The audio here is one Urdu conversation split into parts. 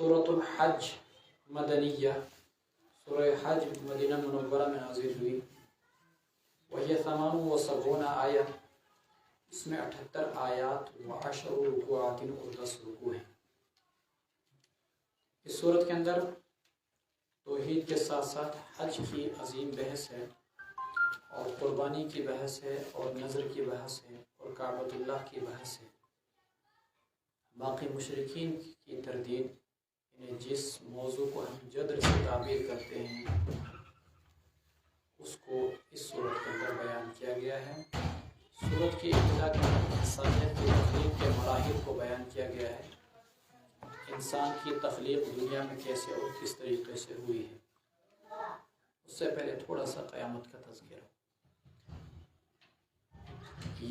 سورۃ الحج مدنیہ، سورہ حج مدینہ منورہ میں نازل ہوئی۔ وہی 78 آیت، اس میں 78 آیات و 10 رکوعات اور 10 رکوع ہیں۔ اس صورت کے اندر توحید کے ساتھ ساتھ حج کی عظیم بحث ہے، اور قربانی کی بحث ہے، اور نظر کی بحث ہے، اور کعبۃ اللہ کی بحث ہے۔ باقی مشرکین کی تردید، یعنی جس موضوع کو ہم جدر سے تعبیر کرتے ہیں، اس کو اس صورت کے اندر بیان کیا گیا ہے۔ صورت کی ابتدا کے اندر انسانیت کی تخلیق کے مراحل کو بیان کیا گیا ہے۔ انسان کی تخلیق دنیا میں کیسے اور کس طریقے سے ہوئی ہے۔ اس سے پہلے تھوڑا سا قیامت کا تذکرہ۔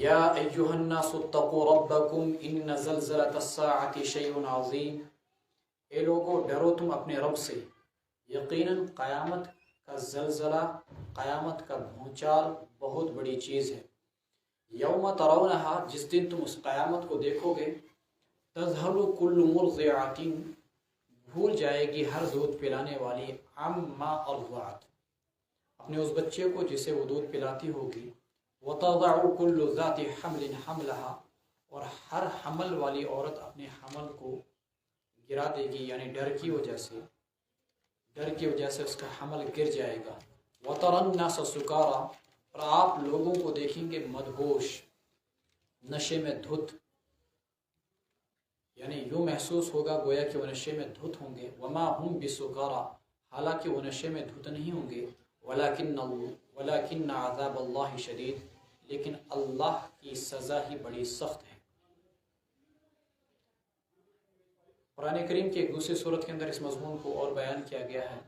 یا ایھا الناس اتقوا ربکم ان زلزلۃ الساعۃ شیء عظیم، اے لوگو ڈرو تم اپنے رب سے، یقیناً قیامت کا زلزلہ، قیامت کا بھونچال بہت بڑی چیز ہے۔ یوم ترونہا، جس دن تم اس قیامت کو دیکھو گے، تذہل کل مرضعۃ، بھول جائے گی ہر دودھ پلانے والی، عما ارضعت، اپنے اس بچے کو جسے وہ دودھ پلاتی ہوگی، وتضع کل ذات حمل حملہا، اور ہر حمل والی عورت اپنے حمل کو گرا دے گی، یعنی ڈر کی وجہ سے اس کا حمل گر جائے گا۔ وتری الناس سکارا، اور آپ لوگوں کو دیکھیں گے مدہوش، نشے میں دھت، یعنی یوں محسوس ہوگا گویا کہ وہ نشے میں دھت ہوں گے۔ وما ہم بسکارا، حالانکہ وہ نشے میں دھت نہیں ہوں گے۔ ولکن عذاب اللہ شدید، لیکن اللہ کی سزا ہی بڑی سخت ہے۔ قرآن کریم کی ایک دوسری صورت کے اندر اس مضمون کو اور بیان کیا گیا ہے۔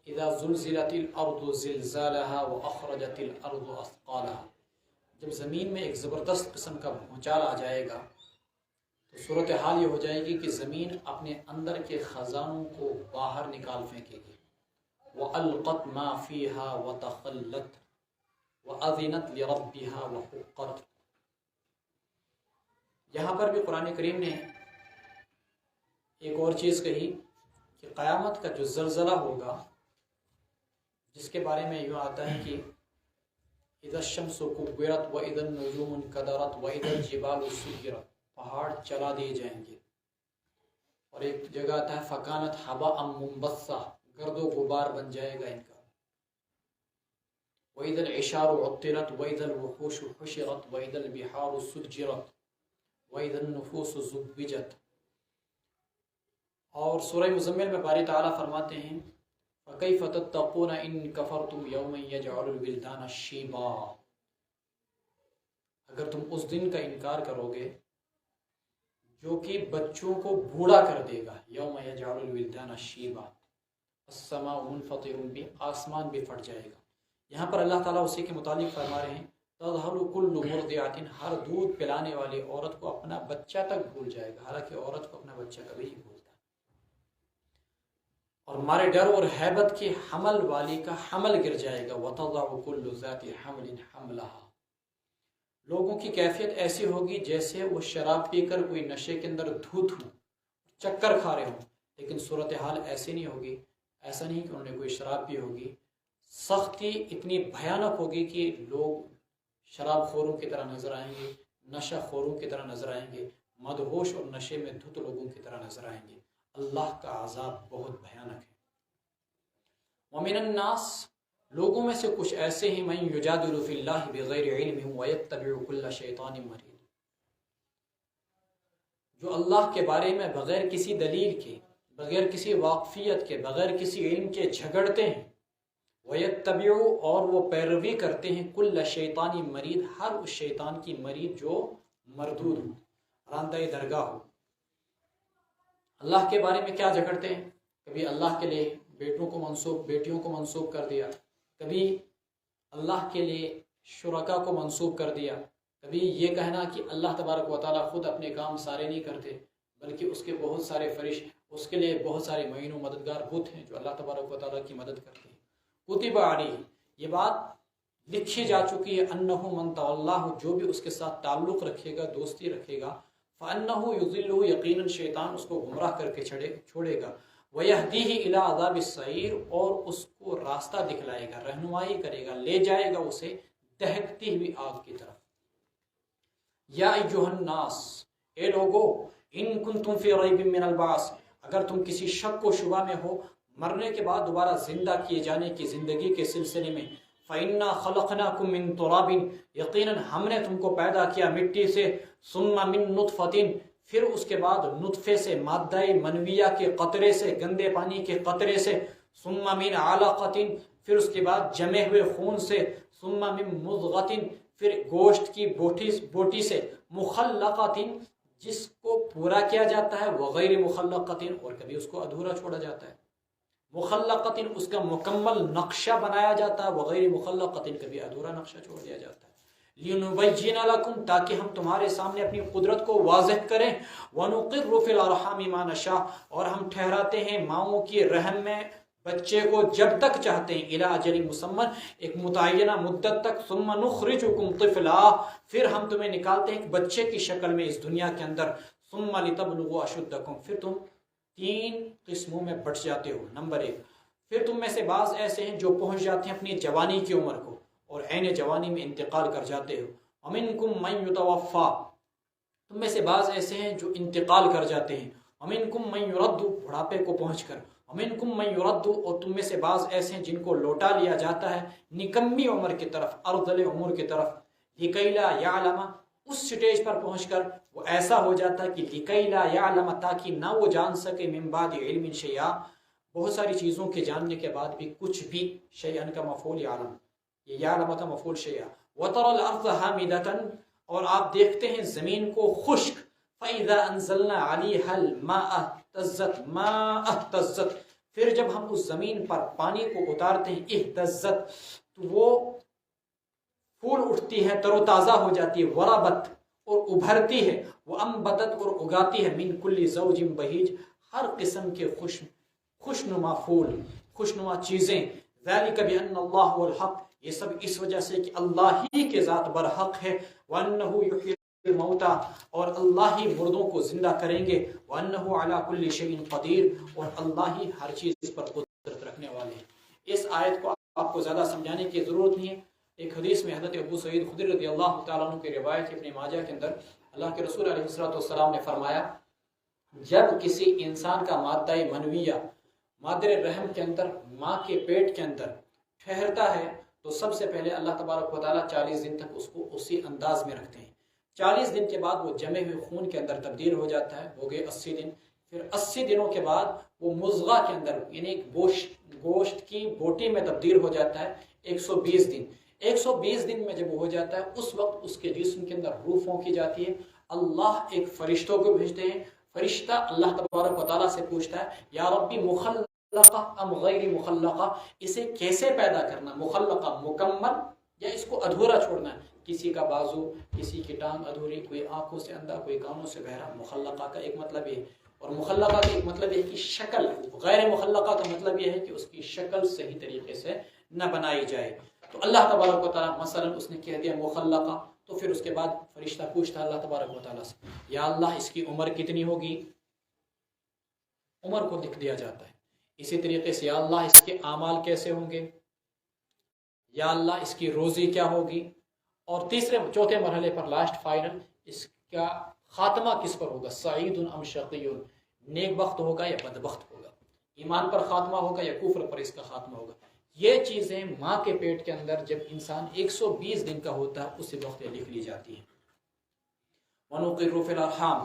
اذا زلزلت الارض زلزالها واخرجت الارض اثقالها، جب زمین میں ایک زبردست قسم کا بھونچال آ جائے گا تو صورتحال یہ ہو جائے گی کہ زمین اپنے اندر کے خزانوں کو باہر نکال پھینکے گی۔ وَأَلْقَتْ مَا فِيهَا وَتَخَلَّتْ وَأَذِنَتْ لِرَبِّهَا وَحُقَّتْ۔ یہاں پر بھی قرآن کریم نے ایک اور چیز کہی کہ قیامت کا جو زلزلہ ہوگا، جس کے بارے میں یوں آتا ہے کہ اذا الشمس كورت واذا النجوم انكدرت واذا الجبال سيرت، پہاڑ چلا دیے جائیں گے۔ اور ایک جگہ آتا ہے فکانت حباء منبثا، گرد و غبار بن جائے گا ان کا۔ واذا العشار عطلت واذا الوحوش حشرت واذا البحار سجرت واذا النفوس زوجت۔ اور سورہ مزمل میں باری تعالیٰ فرماتے ہیں فَكَيْفَ تَتَّقُونَ إِن كَفَرْتُمْ يَوْمًا يَجْعَلُ الْوِلْدَانَ شِيبًا، اگر تم اس دن کا انکار کرو گے جو کہ بچوں کو بوڑھا کر دے گا۔ یوم یجعل الولدان شیبا، السماء منفطر بہ، آسمان بھی پھٹ جائے گا۔ یہاں پر اللہ تعالیٰ اسی کے متعلق فرما رہے ہیں تذہل کل مرضعۃ، ہر دودھ پلانے والی عورت کو اپنا بچہ تک بھول جائے گا، حالانکہ عورت کو اپنا بچہ کبھی نہیں بھولتا۔ اور ہمارے ڈر اور ہیبت کی حمل والی کا حمل گر جائے گا۔ وتضع کل ذات حمل حملہا، لوگوں کی کیفیت ایسی ہوگی جیسے وہ شراب پی کر کوئی نشے کے اندر دھت ہوں، چکر کھا رہے ہوں، لیکن صورتحال ایسی نہیں ہوگی۔ ایسا نہیں کہ انہوں نے کوئی شراب پی ہوگی، سختی اتنی بھیانک ہوگی کہ لوگ شراب خوروں کی طرح نظر آئیں گے، نشہ خوروں کی طرح نظر آئیں گے، مدہوش اور نشے میں دھت لوگوں کی طرح نظر آئیں گے۔ اللہ کا عذاب بہت بھیانک ہے۔ ومن الناس، لوگوں میں سے کچھ ایسے ہیں من یجادل فی اللہ بغیر علم ویتبع کل شیطان مرید، جو اللہ کے بارے میں بغیر کسی دلیل کے، بغیر کسی واقفیت کے، بغیر کسی علم کے جھگڑتے ہیں۔ ویتبع، اور وہ پیروی کرتے ہیں، کل شیطان مرید، ہر اس شیطان کی مرید جو مردود ہو، راندہ درگاہ ہو۔ اللہ کے بارے میں کیا جھگڑتے ہیں؟ کبھی اللہ کے لیے بیٹوں کو منسوب، بیٹیوں کو منسوب کر دیا، کبھی اللہ کے لیے شرکا کو منسوب کر دیا، کبھی یہ کہنا کہ اللہ تبارک و تعالیٰ خود اپنے کام سارے نہیں کرتے بلکہ اس کے بہت سارے فرشتے، اس کے لیے بہت سارے معین و مددگار بت ہیں جو اللہ تبارک و تعالیٰ کی مدد کرتے ہیں۔ کتب علیہ، یہ بات لکھی جا چکی ہے، انہ من تولہ، جو بھی اس کے ساتھ تعلق رکھے گا، دوستی رکھے گا، فَأَنَّهُ يُضِلُّهُ یقیناً شیطان اس کو گمراہ کر کے چھوڑے گا، وَيَهْدِيهِ إِلَىٰ عَذَابِ السَّعِيرِ اور اس کو راستہ دکھلائے گا، رہنمائی کرے گا، لے جائے گا اسے دہکتی ہوئی آگ کی طرف۔ یا ایھا الناس، اے لوگو، ان کنتم فی ریب من البعث، اگر تم کسی شک و شبہ میں ہو مرنے کے بعد دوبارہ زندہ کیے جانے کی زندگی کے سلسلے میں، فَإِنَّا خَلَقْنَاكُم مِّن تُرَابٍ، یقیناً ہم نے تم کو پیدا کیا مٹی سے، ثُمَّ مِن نُطْفَةٍ، پھر اس کے بعد نطفے سے، مادہ منویہ کے قطرے سے، گندے پانی کے قطرے سے، ثُمَّ مِن عَلَقَةٍ، پھر اس کے بعد جمے ہوئے خون سے، ثُمَّ مِن مُضْغَةٍ، پھر گوشت کی بوٹی سے، مخلقۃ، جس کو پورا کیا جاتا ہے، وغیر مخلقۃ، اور کبھی اس کو ادھورا چھوڑا جاتا ہے، مخلقۃ اس کا مکمل نقشہ بنایا جاتا ہے، وغیر مخلقۃ کبھی ادھورا نقشہ چھوڑ دیا جاتا ہے، لِنُبَيِّنَ لَكُمْ تاکہ ہم تمہارے سامنے اپنی قدرت کو واضح کریں، وَنُقِرُّ فِي الْأَرْحَامِ مَا نَشَاءُ، اور ہم ٹھہراتے ہیں ماؤں کی رحم میں بچے کو جب تک چاہتے ہیں، اِلیٰ اجل مسمى، ایک متعینہ مدت تک، ثُمَّ نُخْرِجُكُمْ طِفْلًا، پھر ہم تمہیں نکالتے ہیں ایک بچے کی شکل میں اس دنیا کے اندر، ثُمَّ لِتَبْلُغُوا أَشُدَّكُمْ، پھر تم 3 قسموں میں بٹ جاتے ہو۔ نمبر 1، پھر تم میں سے بعض ایسے ہیں جو پہنچ جاتے ہیں اپنی جوانی کی عمر کو اور عین جوانی میں انتقال کر جاتے ہو، وَمِنْكُمْ مَنْ يُتَوَفَّى، تم میں سے بعض ایسے ہیں جو انتقال کر جاتے ہیں، وَمِنْكُمْ مَنْ يُرَدُّ، بڑھاپے کو پہنچ کر، وَمِنْكُمْ مَنْ يُرَدُّ، اور تم میں سے بعض ایسے ہیں جن کو لوٹا لیا جاتا ہے نکمی عمر کی طرف، ارذل عمر کی طرف، لِكَيْ لَا يَعْلَمَ، اس سٹیج پر پہنچ کر وہ ایسا ہو جاتا ہے کہ لِكَيْ لَا يَعْلَمَ، تاکہ نہ وہ جان سکے، مِن بَعْدِ عِلْمٍ شَيْئًا، بہت ساری چیزوں کے جاننے کے بعد بھی کچھ بھی، شیئن کا مفعول یعلم، یہ یعلم کا مفعول شیئا، وَتَرَى الْأَرْضَ حَامِدَةً، اور آپ دیکھتے ہیں زمین کو خشک، فَإِذَا أَنزَلْنَا عَلَيْهَا الْمَاءَ اهْتَزَّتْ مَا اهْتَزَّتْ، پھر جب ہم اس زمین پر پانی کو اتارتے ہیں، اہتزت، تو وہ پھول اٹھتی ہے، تر و تازہ ہو جاتی ہے، وربت، اور ابھرتی ہے، وَأَنبَتَتْ، اور اگاتی ہے، مِن كُلِّ زَوْجٍ بَهِيجٍ، ہر قسم کے خوشنما پھول، خوشنما چیزیں، ذَلِكَ بِأَنَّ اللَّهَ هُوَ الْحَقُّ، یہ سب اس وجہ سے کہ اللہ ہی کے ذات برحق ہے، وَأَنَّهُ يُحْيِي الْمَوْتَى، اور اللہ ہی مردوں کو زندہ کریں گے، وَأَنَّهُ عَلَى كُلِّ شَيْءٍ قَدِيرٌ، اور اللہ ہی ہر چیز پر قدرت رکھنے والے ہیں۔ اس آیت کو آپ کو زیادہ سمجھانے کی ضرورت نہیں ہے، ایک حدیث میں حضرت ابو سعید خدری رضی اللہ تعالیٰ عنہ کی روایت ابن ماجہ کے اندر، اللہ کے رسول علیہ السلام نے فرمایا، جب کسی انسان کا مادہ منویہ مادر رحم کے اندر، ماں کے پیٹ کے اندر ٹھہرتا ہے، تو سب سے پہلے اللہ تبارک و تعالیٰ 40 دن تک اس کو اسی انداز میں رکھتے ہیں، 40 دن کے بعد وہ جمے ہوئے خون کے اندر تبدیل ہو جاتا ہے، ہو گئے 80 دن، پھر 80 دنوں کے بعد وہ مضغہ کے اندر، یعنی ایک گوشت کی بوٹی میں تبدیل ہو جاتا ہے، 120 دن، 120 دن میں جب وہ ہو جاتا ہے، اس وقت اس کے جسم کے اندر روح پھونکی جاتی ہے، اللہ ایک فرشتوں کو بھیجتے ہیں، فرشتہ اللہ تبارک و تعالیٰ سے پوچھتا ہے، یا ربی مخلقہ ام غیر مخلقہ، اسے کیسے پیدا کرنا، مخلقہ مکمل یا اس کو ادھورا چھوڑنا ہے، کسی کا بازو، کسی کی ٹانگ ادھوری، کوئی آنکھوں سے اندھا، کوئی کانوں سے بہرا، مخلقہ کا ایک مطلب یہ، اور مخلقہ کا ایک مطلب یہ کہ شکل، غیر مخلقہ کا مطلب یہ ہے کہ اس کی شکل صحیح طریقے سے نہ بنائی جائے، تو اللہ تبارک و تعالیٰ مثلا اس نے کہہ دیا مخلقہ، تو پھر اس کے بعد فرشتہ پوچھتا ہے اللہ تبارک و تعالیٰ سے، یا اللہ اس کی عمر کتنی ہوگی، عمر کو لکھ دیا جاتا ہے، اسی طریقے سے یا اللہ اس کے اعمال کیسے ہوں گے، یا اللہ اس کی روزی کیا ہوگی، اور چوتھے مرحلے پر لاسٹ فائنل، اس کا خاتمہ کس پر ہوگا، سعید ام شقی، نیک بخت ہوگا یا بدبخت ہوگا، ایمان پر خاتمہ ہوگا یا کفر پر اس کا خاتمہ ہوگا، یہ چیزیں ماں کے پیٹ کے اندر جب انسان 120 دن کا ہوتا ہے اسی وقت لکھ لی جاتی ہیں، وَنُقِرُّ فِي الْأَرْحَامِ،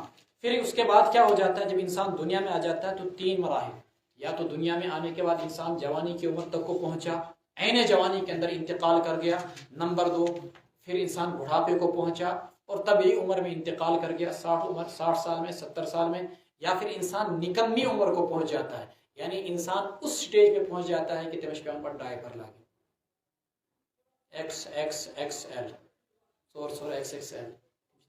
پھر اس کے بعد کیا ہو جاتا ہے، جب انسان دنیا میں آ جاتا ہے تو 3 مراحل، یا تو دنیا میں آنے کے بعد انسان جوانی کی عمر تک کو پہنچا، عین جوانی کے اندر انتقال کر گیا، نمبر 2 پھر انسان بڑھاپے کو پہنچا اور طبعی عمر میں انتقال کر گیا، 60 سال میں، 70 سال میں، یا پھر انسان نکمی عمر کو پہنچ جاتا ہے، یعنی انسان اس سٹیج پہ پہنچ جاتا ہے کہ تمش پیان پر ڈائپر لاگے، XXXL، سور XXL،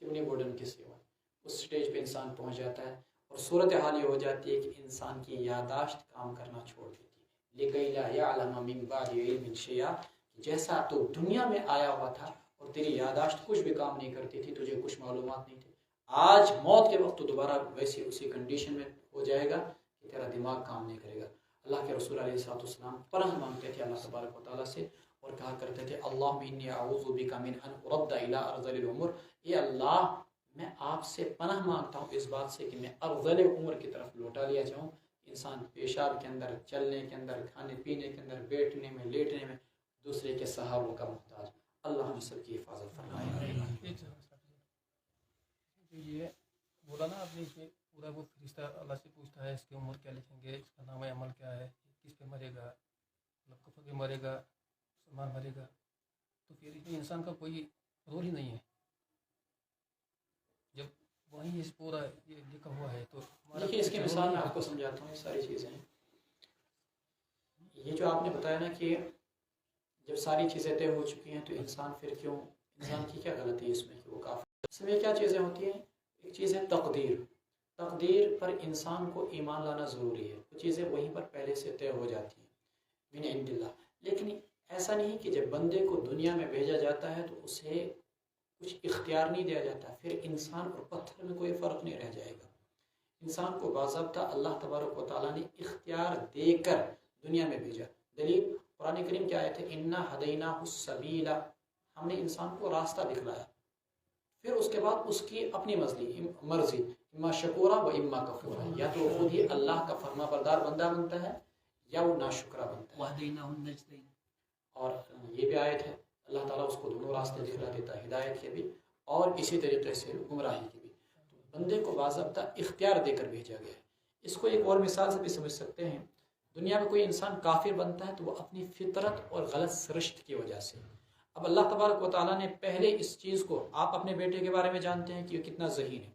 اتنی بوڈن کی سیوا، اس سٹیج پہ انسان پہنچ جاتا ہے، اور صورتحال یہ ہو جاتی ہے کہ انسان کی یاداشت کام کرنا چھوڑ دیتی ہے، لِكَيْ لَا يَعْلَمَ مِن بَعْدِ عِلْمٍ شَيْئًا، جیسا تو دنیا میں آیا ہوا تھا اور تیری یاداشت کچھ بھی کام نہیں کرتی تھی، تجھے کچھ معلومات نہیں تھی، آج موت کے وقت تو دوبارہ ویسے اسی کنڈیشن میں ہو جائے گا کہ تیرا دماغ کام نہیں کرے گا۔ اللہ کے رسول علیہ السلام پناہ مانگتے تھے اللہ تبارک و تعالیٰ سے اور کہا کرتے تھے اللہم انی اعوذ بک من ان ارد الی ارذل العمر، اے اللہ میں آپ سے پناہ مانگتا ہوں اس بات سے کہ میں ارذل عمر کی طرف لوٹا لیا جاؤں۔ انسان پیشاب کے اندر، چلنے کے اندر، کھانے پینے کے اندر، بیٹھنے میں، لیٹنے میں دوسرے کے سہاروں کا محتاج۔ اللہ ہم سب کی حفاظت فرمائے۔ یہ بولا نا آپ نے کہ پورا وہ فرشتہ اللہ سے پوچھتا ہے اس کی عمر کیا لکھیں گے، اس کا نام عمل کیا ہے، کس پہ مرے گا، مطلب کفر پہ مرے گا، مسلمان مرے گا، تو پھر اس میں انسان کا کوئی رول ہی نہیں ہے جب وہیں اس پورا یہ لکھا ہوا ہے۔ تو دیکھیے اس کی مثال میں آپ کو سمجھاتا ہوں، یہ ساری چیزیں ہیں۔ یہ جو آپ نے بتایا نا کہ جب ساری چیزیں طے ہو چکی ہیں تو انسان پھر کیوں، انسان کی کیا غلطی ہے اس میں کہ وہ کافر؟ اس میں کیا چیزیں ہوتی ہیں؟ ایک چیز ہے تقدیر۔ تقدیر پر انسان کو ایمان لانا ضروری ہے، وہ چیزیں وہیں پر پہلے سے طے ہو جاتی ہیں من عند اللہ۔ لیکن ایسا نہیں کہ جب بندے کو دنیا میں بھیجا جاتا ہے تو اسے کچھ اختیار نہیں دیا جاتا، پھر انسان اور پتھر میں کوئی فرق نہیں رہ جائے گا۔ انسان کو باضابطہ اللہ تبارک و تعالیٰ نے اختیار دے کر دنیا میں بھیجا۔ دلیل قرآن کریم کی آیت ہے انا ہدیناہ السبیل، ہم نے انسان کو راستہ دکھلایا، پھر اس کے بعد اس کی اپنی مرضی اما شکورا و اما کفورا، یا تو خود ہی اللہ کا فرما بردار بندہ بنتا ہے یا وہ ناشکرا بنتا ہے۔ وَهَدَيْنَاهُ النَّجْدَيْنِ، اور یہ بھی آیت ہے اللہ تعالیٰ اس کو دونوں راستے دکھلا دیتا ہے، ہدایت کے بھی اور اسی طریقے سے گمراہی کے بھی۔ بندے کو باضابطہ اختیار دے کر بھیجا گیا ہے۔ اس کو ایک اور مثال سے بھی سمجھ سکتے ہیں، دنیا میں کوئی انسان کافر بنتا ہے تو وہ اپنی فطرت اور غلط سرشت کی وجہ سے۔ اب اللہ تبارک و تعالیٰ نے پہلے اس چیز کو، آپ اپنے بیٹے کے بارے میں جانتے ہیں کہ وہ کتنا ذہین ہے۔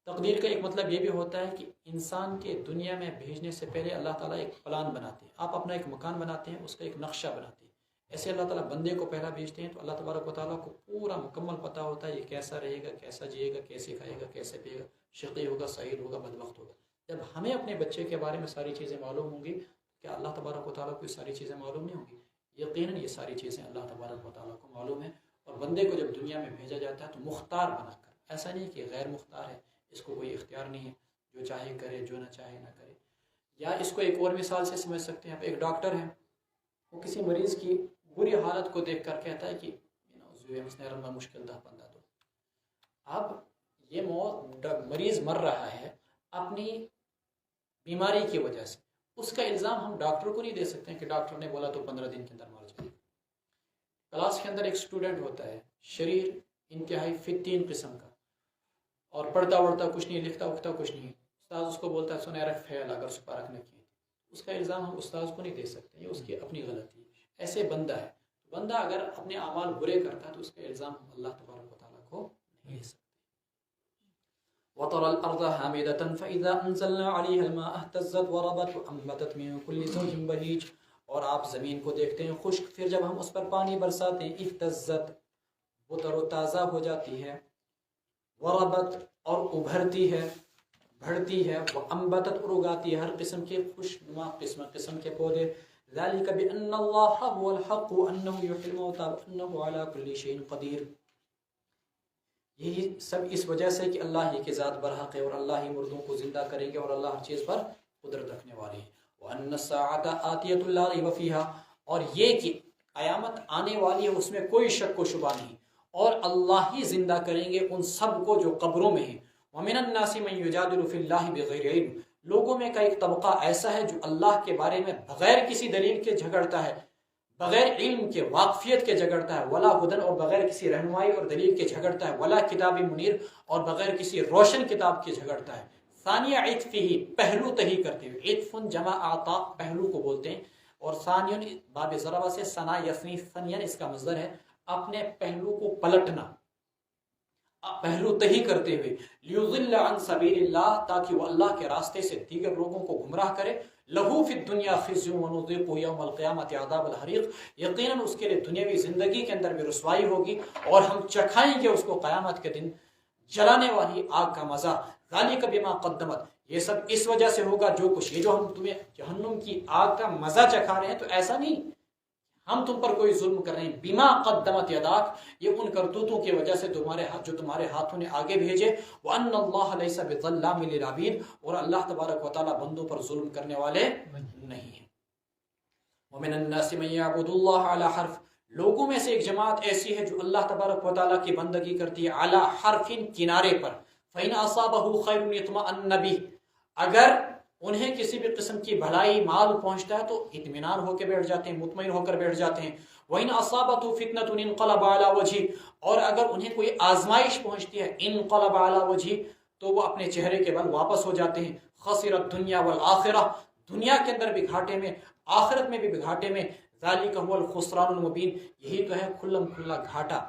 تقدیر کا ایک مطلب یہ بھی ہوتا ہے کہ انسان کے دنیا میں بھیجنے سے پہلے اللہ تعالیٰ ایک پلان بناتے ہیں، آپ اپنا ایک مکان بناتے ہیں، اس کا ایک نقشہ بناتے ہیں، ایسے اللہ تعالیٰ بندے کو پہلا بھیجتے ہیں تو اللہ تبارک و تعالیٰ کو پورا مکمل پتہ ہوتا ہے یہ کیسا رہے گا، کیسا جیے گا، کیسے کھائے گا، کیسے پیے گا، شقی ہوگا، سعید ہوگا، بدبخت ہوگا۔ جب ہمیں اپنے بچے کے بارے میں ساری چیزیں معلوم ہوں گی، کیا اللہ تبارک و تعالیٰ کو یہ ساری چیزیں معلوم نہیں ہوں گی؟ یقیناً یہ ساری چیزیں اللہ تبارک و تعالیٰ کو معلوم ہے۔ اور بندے کو جب دنیا میں بھیجا جاتا ہے تو مختار بنا کر، ایسا نہیں کہ غیر مختار ہے، اس کو کوئی اختیار نہیں ہے، جو چاہے کرے، جو نہ چاہے نہ کرے۔ یا اس کو ایک اور مثال سے سمجھ سکتے ہیں، ایک ڈاکٹر ہے، وہ کسی مریض کی بری حالت کو دیکھ کر کہتا ہے کہ مشکل دہ بندہ دو۔ اب یہ مریض مر رہا ہے اپنی بیماری کی وجہ سے، اس کا الزام ہم ڈاکٹر کو نہیں دے سکتے ہیں کہ ڈاکٹر نے بولا تو 15 دن کے اندر مر جائے۔ کلاس کے اندر ایک اسٹوڈنٹ ہوتا ہے، شریر انتہائی فتین قسم کا، اور پڑھتا وڑھتا کچھ نہیں، لکھتا اکھتا کچھ نہیں، استاد اس کو بولتا ہے سنہرا فیل اگر سپارک نہ کیے، اس کا الزام ہم استاد کو نہیں دے سکتے، یہ اس کی اپنی غلطی ہے۔ ایسے بندہ ہے، بندہ اگر اپنے اعمال برے کرتا ہے تو اس کا الزام ہم اللہ تبارک و تعالیٰ کو نہیں دے سکتے۔ وَتَرَى الْأَرْضَ حَامِدَةً فَإِذَا أَنزَلْنَا عَلَيْهَا الْمَاءَ اهْتَزَّتْ وَرَبَتْ وَأَنبَتَتْ مِن كُلِّ زَوْجٍ بَهِيجٍ، اور آپ زمین کو دیکھتے ہیں خشک، پھر جب ہم اس پر پانی برساتے ہیں اهْتَزَّتْ، وہ تر و تازہ ہو جاتی ہے، وَرَبَتْ، اور ابھرتی ہے، بڑھتی ہے، وَأَنبَتَتْ، اور اگاتی ہے ہر قسم کے خوشنما قسم کے پودے۔ ذَلِكَ بِأَنَّ اللَّهَ هُوَ الْحَقُّ وَأَنَّهُ يُحْيِي الْمَوْتَى وَأَنَّهُ عَلَى كُلِّ شَيْءٍ قَدِيرٌ، یہی سب اس وجہ سے کہ اللہ ہی کی ذات برحق ہے اور اللہ ہی مردوں کو زندہ کریں گے اور اللہ ہر چیز پر قدرت رکھنے والے ہیں۔ وَأَنَّ السَّاعَةَ آتِيَةٌ لَا رَيْبَ فِيهَا، اور یہ کہ قیامت آنے والی ہے اس میں کوئی شک و شبہ نہیں، اور اللہ ہی زندہ کریں گے ان سب کو جو قبروں میں ہیں۔ وَمِنَ النَّاسِ مَن يُجَادِلُ فِي اللَّهِ بِغَيْرِ عِلْمٍ، لوگوں میں کا ایک طبقہ ایسا ہے جو اللہ کے بارے میں بغیر کسی دلیل کے جھگڑتا ہے، بغیر علم کے، واقفیت کے جھگڑتا ہے، ولا ہدن، اور بغیر کسی رہنمائی اور دلیل کے جھگڑتا ہے، ولا کتاب منیر، اور بغیر کسی روشن کتاب کے جھگڑتا ہے۔ ثانیہ عطفہ، پہلو تہی کرتے ہوئے، عطف جمع آتا، پہلو کو بولتے ہیں، اور ثانیون باب ضربہ سے ثنا یثنی، ثنین اس کا مصدر ہے، اپنے پہلو کو پلٹنا، پہلو تہی کرتے ہوئے، لیضل عن سبیل اللہ، تاکہ وہ اللہ کے راستے سے دیگر لوگوں کو گمراہ کرے۔ لہو فی الدنیا خزی ونذیقہ یوم القیامۃ عذاب الحریق، یقیناً اس کے لیے دنیاوی زندگی کے اندر بھی رسوائی ہوگی اور ہم چکھائیں گے اس کو قیامت کے دن جلانے والی آگ کا مزہ۔ ذالک بما قدمت، یہ سب اس وجہ سے ہوگا جو کچھ، یہ جو ہم تمہیں جہنم کی آگ کا مزہ چکھا رہے ہیں تو ایسا نہیں، ہم تم پر کوئی ظلم کر رہے ہیں، بما قدمت یداک، یہ ان کرتوتوں کی وجہ سے جو تمہارے ہاتھوں نے آگے بھیجے، وان اللہ لیس بظلام للعبید، اور اللہ تبارک و تعالی بندوں پر ظلم کرنے والے نہیں ہیں۔ ومن الناس من يعبد الله على حرف، لوگوں میں سے ایک جماعت ایسی ہے جو اللہ تبارک و تعالیٰ کی بندگی کرتی ہے علی حرف، کنارے پر، فإن أصابه خیر يطمئن به، اگر انہیں کسی بھی قسم کی بھلائی مال پہنچتا ہے تو اطمینان ہو کے بیٹھ جاتے ہیں، مطمئن ہو کر بیٹھ جاتے ہیں۔ وإن أصابته فتنة انقلب على وجهه، اور اگر انہیں کوئی آزمائش پہنچتی ہے، انقلب على وجهه، تو وہ اپنے چہرے کے بل واپس ہو جاتے ہیں۔ خسر الدنیا والآخرہ، دنیا کے اندر بھی گھاٹے میں، آخرت میں بھی گھاٹے میں۔ ذالک هو الخسران المبین، یہی تو ہے کھلم کھلا گھاٹا۔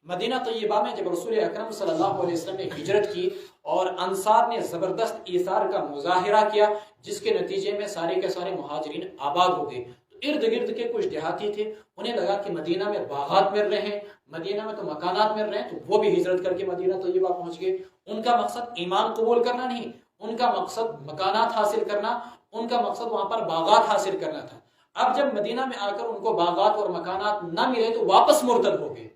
مدینہ طیبہ میں جب رسول اکرم صلی اللہ علیہ وسلم نے ہجرت کی اور انصار نے زبردست ایثار کا مظاہرہ کیا، جس کے نتیجے میں سارے کے سارے مہاجرین آباد ہو گئے، تو ارد گرد کے کچھ دیہاتی تھے، انہیں لگا کہ مدینہ میں باغات مل رہے ہیں، مدینہ میں تو مکانات مل رہے ہیں، تو وہ بھی ہجرت کر کے مدینہ طیبہ پہنچ گئے۔ ان کا مقصد ایمان قبول کرنا نہیں، ان کا مقصد مکانات حاصل کرنا، ان کا مقصد وہاں پر باغات حاصل کرنا تھا۔ اب جب مدینہ میں آ کر ان کو باغات اور مکانات نہ ملے تو واپس مرتد ہو گئے۔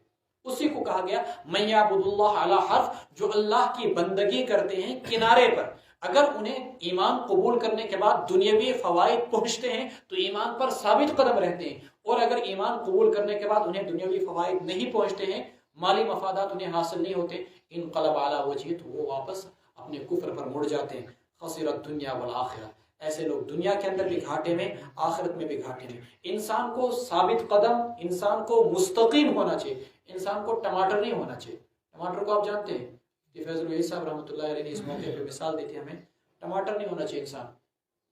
اسی کو کہا گیا من یعبد اللہ علی حرف، جو اللہ کی بندگی کرتے ہیں کنارے پر، اگر انہیں ایمان قبول کرنے کے بعد دنیاوی فوائد پہنچتے ہیں تو ایمان پر ثابت قدم رہتے ہیں، اور اگر ایمان قبول کرنے کے بعد انہیں دنیاوی فوائد نہیں پہنچتے ہیں، مالی مفادات انہیں حاصل نہیں ہوتے، انقلب علی وجہہ، تو وہ واپس اپنے کفر پر مڑ جاتے ہیں۔ خسر الدنیا والآخرہ، ایسے لوگ دنیا کے اندر بھی گھاٹے میں، آخرت میں بھی گھاٹے میں۔ انسان کو ثابت قدم، انسان کو مستقیم ہونا چاہیے، انسان کو ٹماٹر نہیں ہونا چاہیے۔ ٹماٹر کو آپ جانتے ہیں کہ فیض الوہی صاحب رحمۃ اللہ علیہ نے اس موقع پہ مثال دی تھی ہمیں، ٹماٹر نہیں ہونا چاہیے انسان،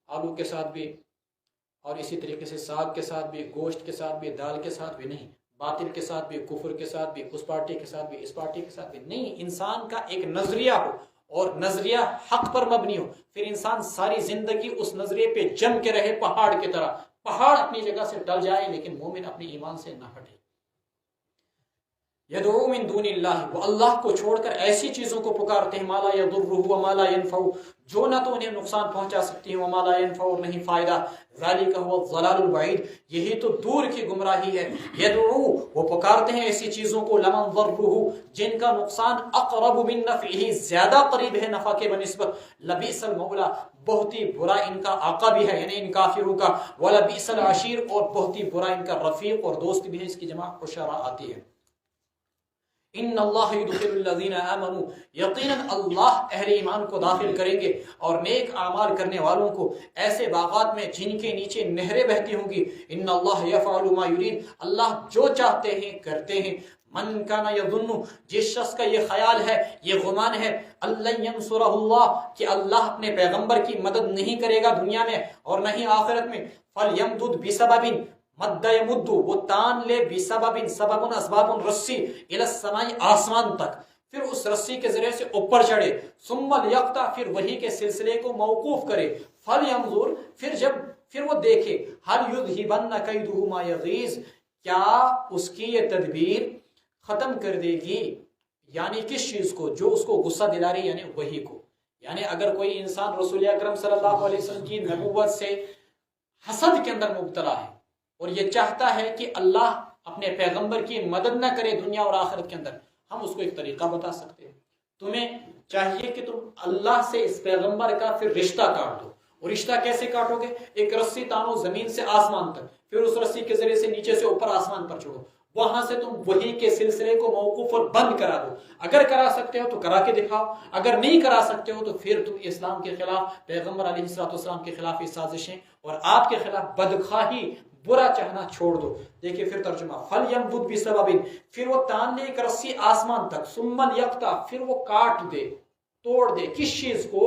آلو کے ساتھ بھی، اور اسی طریقے سے ساگ کے ساتھ بھی، گوشت کے ساتھ بھی، دال کے ساتھ بھی نہیں، باطل کے ساتھ بھی، کفر کے ساتھ بھی، اس پارٹی کے ساتھ بھی، اس پارٹی کے ساتھ بھی نہیں۔ انسان کا ایک نظریہ ہو اور نظریہ حق پر مبنی ہو، پھر انسان ساری زندگی اس نظریے پہ جم کے رہے پہاڑ کی طرح، پہاڑ اپنی جگہ سے ڈل جائے لیکن مومن اپنے ایمان سے نہ ہٹے۔ یدعو من دون اللہ، وہ اللہ کو چھوڑ کر ایسی چیزوں کو پکارتے ہیں، ما لا یضرہ وما لا ینفع، جو نہ تو انہیں نقصان پہنچا سکتی ہیں، وما لا ینفع، اور نہیں فائدہ۔ ذالک هو الضلال البعید، یہی تو دور کی گمراہی ہے۔ یدعو، وہ پکارتے ہیں ایسی چیزوں کو، لمن ضرہ، جن کا نقصان اقرب من نفعہ، زیادہ قریب ہے نفع کے بنسبت، لبئس المولا، بہت ہی برا ان کا آقا بھی ہے، یعنی ان کافروں کا، ولبئس العشیر، اور بہت ہی برا ان کا رفیق اور دوست بھی ہے۔ اس کی جمع عشرا آتی ہے۔ ان اللہ یدخل الذین آمنوا، یقیناً اللہ اہل ایمان کو داخل کریں گے اور نیک اعمال کرنے والوں کو ایسے باغات میں جن کے نیچے نہریں بہتی ہوں گی۔ ان اللہ یفعل ما یرید، اللہ جو چاہتے ہیں کرتے ہیں۔ من کان یظن، جس شخص کا یہ خیال ہے، یہ گمان ہے، اللہ ینصرہ اللہ، کہ اللہ اپنے پیغمبر کی مدد نہیں کرے گا دنیا میں اور نہیں آخرت میں، فلیمدد بسبب، مد یمد، وہ تان لے، بسبب، سبب اسباب، رسی، الی السماء، آسمان تک، پھر اس رسی کے ذریعے سے اوپر چڑھے، ثم لیقطع، پھر وہی کے سلسلے کو موقوف کرے، فلینظر، پھر وہ دیکھے، هل یذهبن کیدہ ما یغیظ، کیا اس کی یہ تدبیر ختم کر دے گی، یعنی کس چیز کو، جو اس کو غصہ دلا رہی، یعنی وہی کو۔ یعنی اگر کوئی انسان رسول اکرم صلی اللہ علیہ وسلم کی نبوت سے حسد کے اندر مبتلا ہے اور یہ چاہتا ہے کہ اللہ اپنے پیغمبر کی مدد نہ کرے دنیا اور آخرت کے اندر، ہم اس کو ایک طریقہ بتا سکتے ہیں۔ تمہیں چاہیے کہ تم اللہ سے اس پیغمبر کا پھر رشتہ کاٹ دو، اور رشتہ کیسے کاٹو گے؟ ایک رسی تانو زمین سے آسمان تک، پھر اس رسی کے ذریعے سے نیچے سے اوپر آسمان پر چڑھو، وہاں سے تم وہی کے سلسلے کو موقوف اور بند کرا دو۔ اگر کرا سکتے ہو تو کرا کے دکھاؤ، اگر نہیں کرا سکتے ہو تو پھر تم اسلام کے خلاف، پیغمبر علیہ السلام کے خلاف یہ سازشیں اور آپ کے خلاف بدخواہی، برا چاہنا چھوڑ دو۔ دیکھیے پھر ترجمہ، فلیمدد بسبب، پھر وہ تان لے ایک رسی آسمان تک، ثم لیقطع، پھر وہ کاٹ دے، توڑ دے، کس چیز کو؟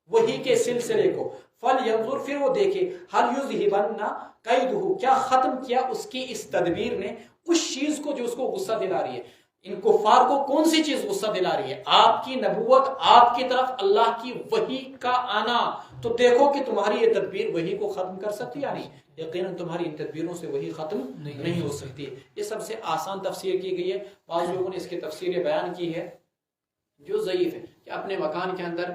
وہی کے سلسلے کو۔ فلینظر، پھر وہ دیکھے، هل یذهبن کیدہ، کیا ختم کیا اس کی اس تدبیر نے اس چیز کو جو اس کو غصہ دلا رہی ہے۔ ان کفار کو کون سی چیز غصہ دلا رہی ہے؟ آپ کی نبوت، آپ کی طرف اللہ کی وحی کا آنا، تو دیکھو کہ تمہاری یہ تدبیر وحی کو ختم کر سکتی یا نہیں؟ یقیناً تمہاری ان تدبیروں سے وہی ختم نہیں ہو سکتی۔ یہ سب سے آسان تفسیر کی گئی ہے، بعض لوگوں نے اس کی تفسیر بیان کی ہے جو ضعیف ہے، کہ اپنے مکان کے اندر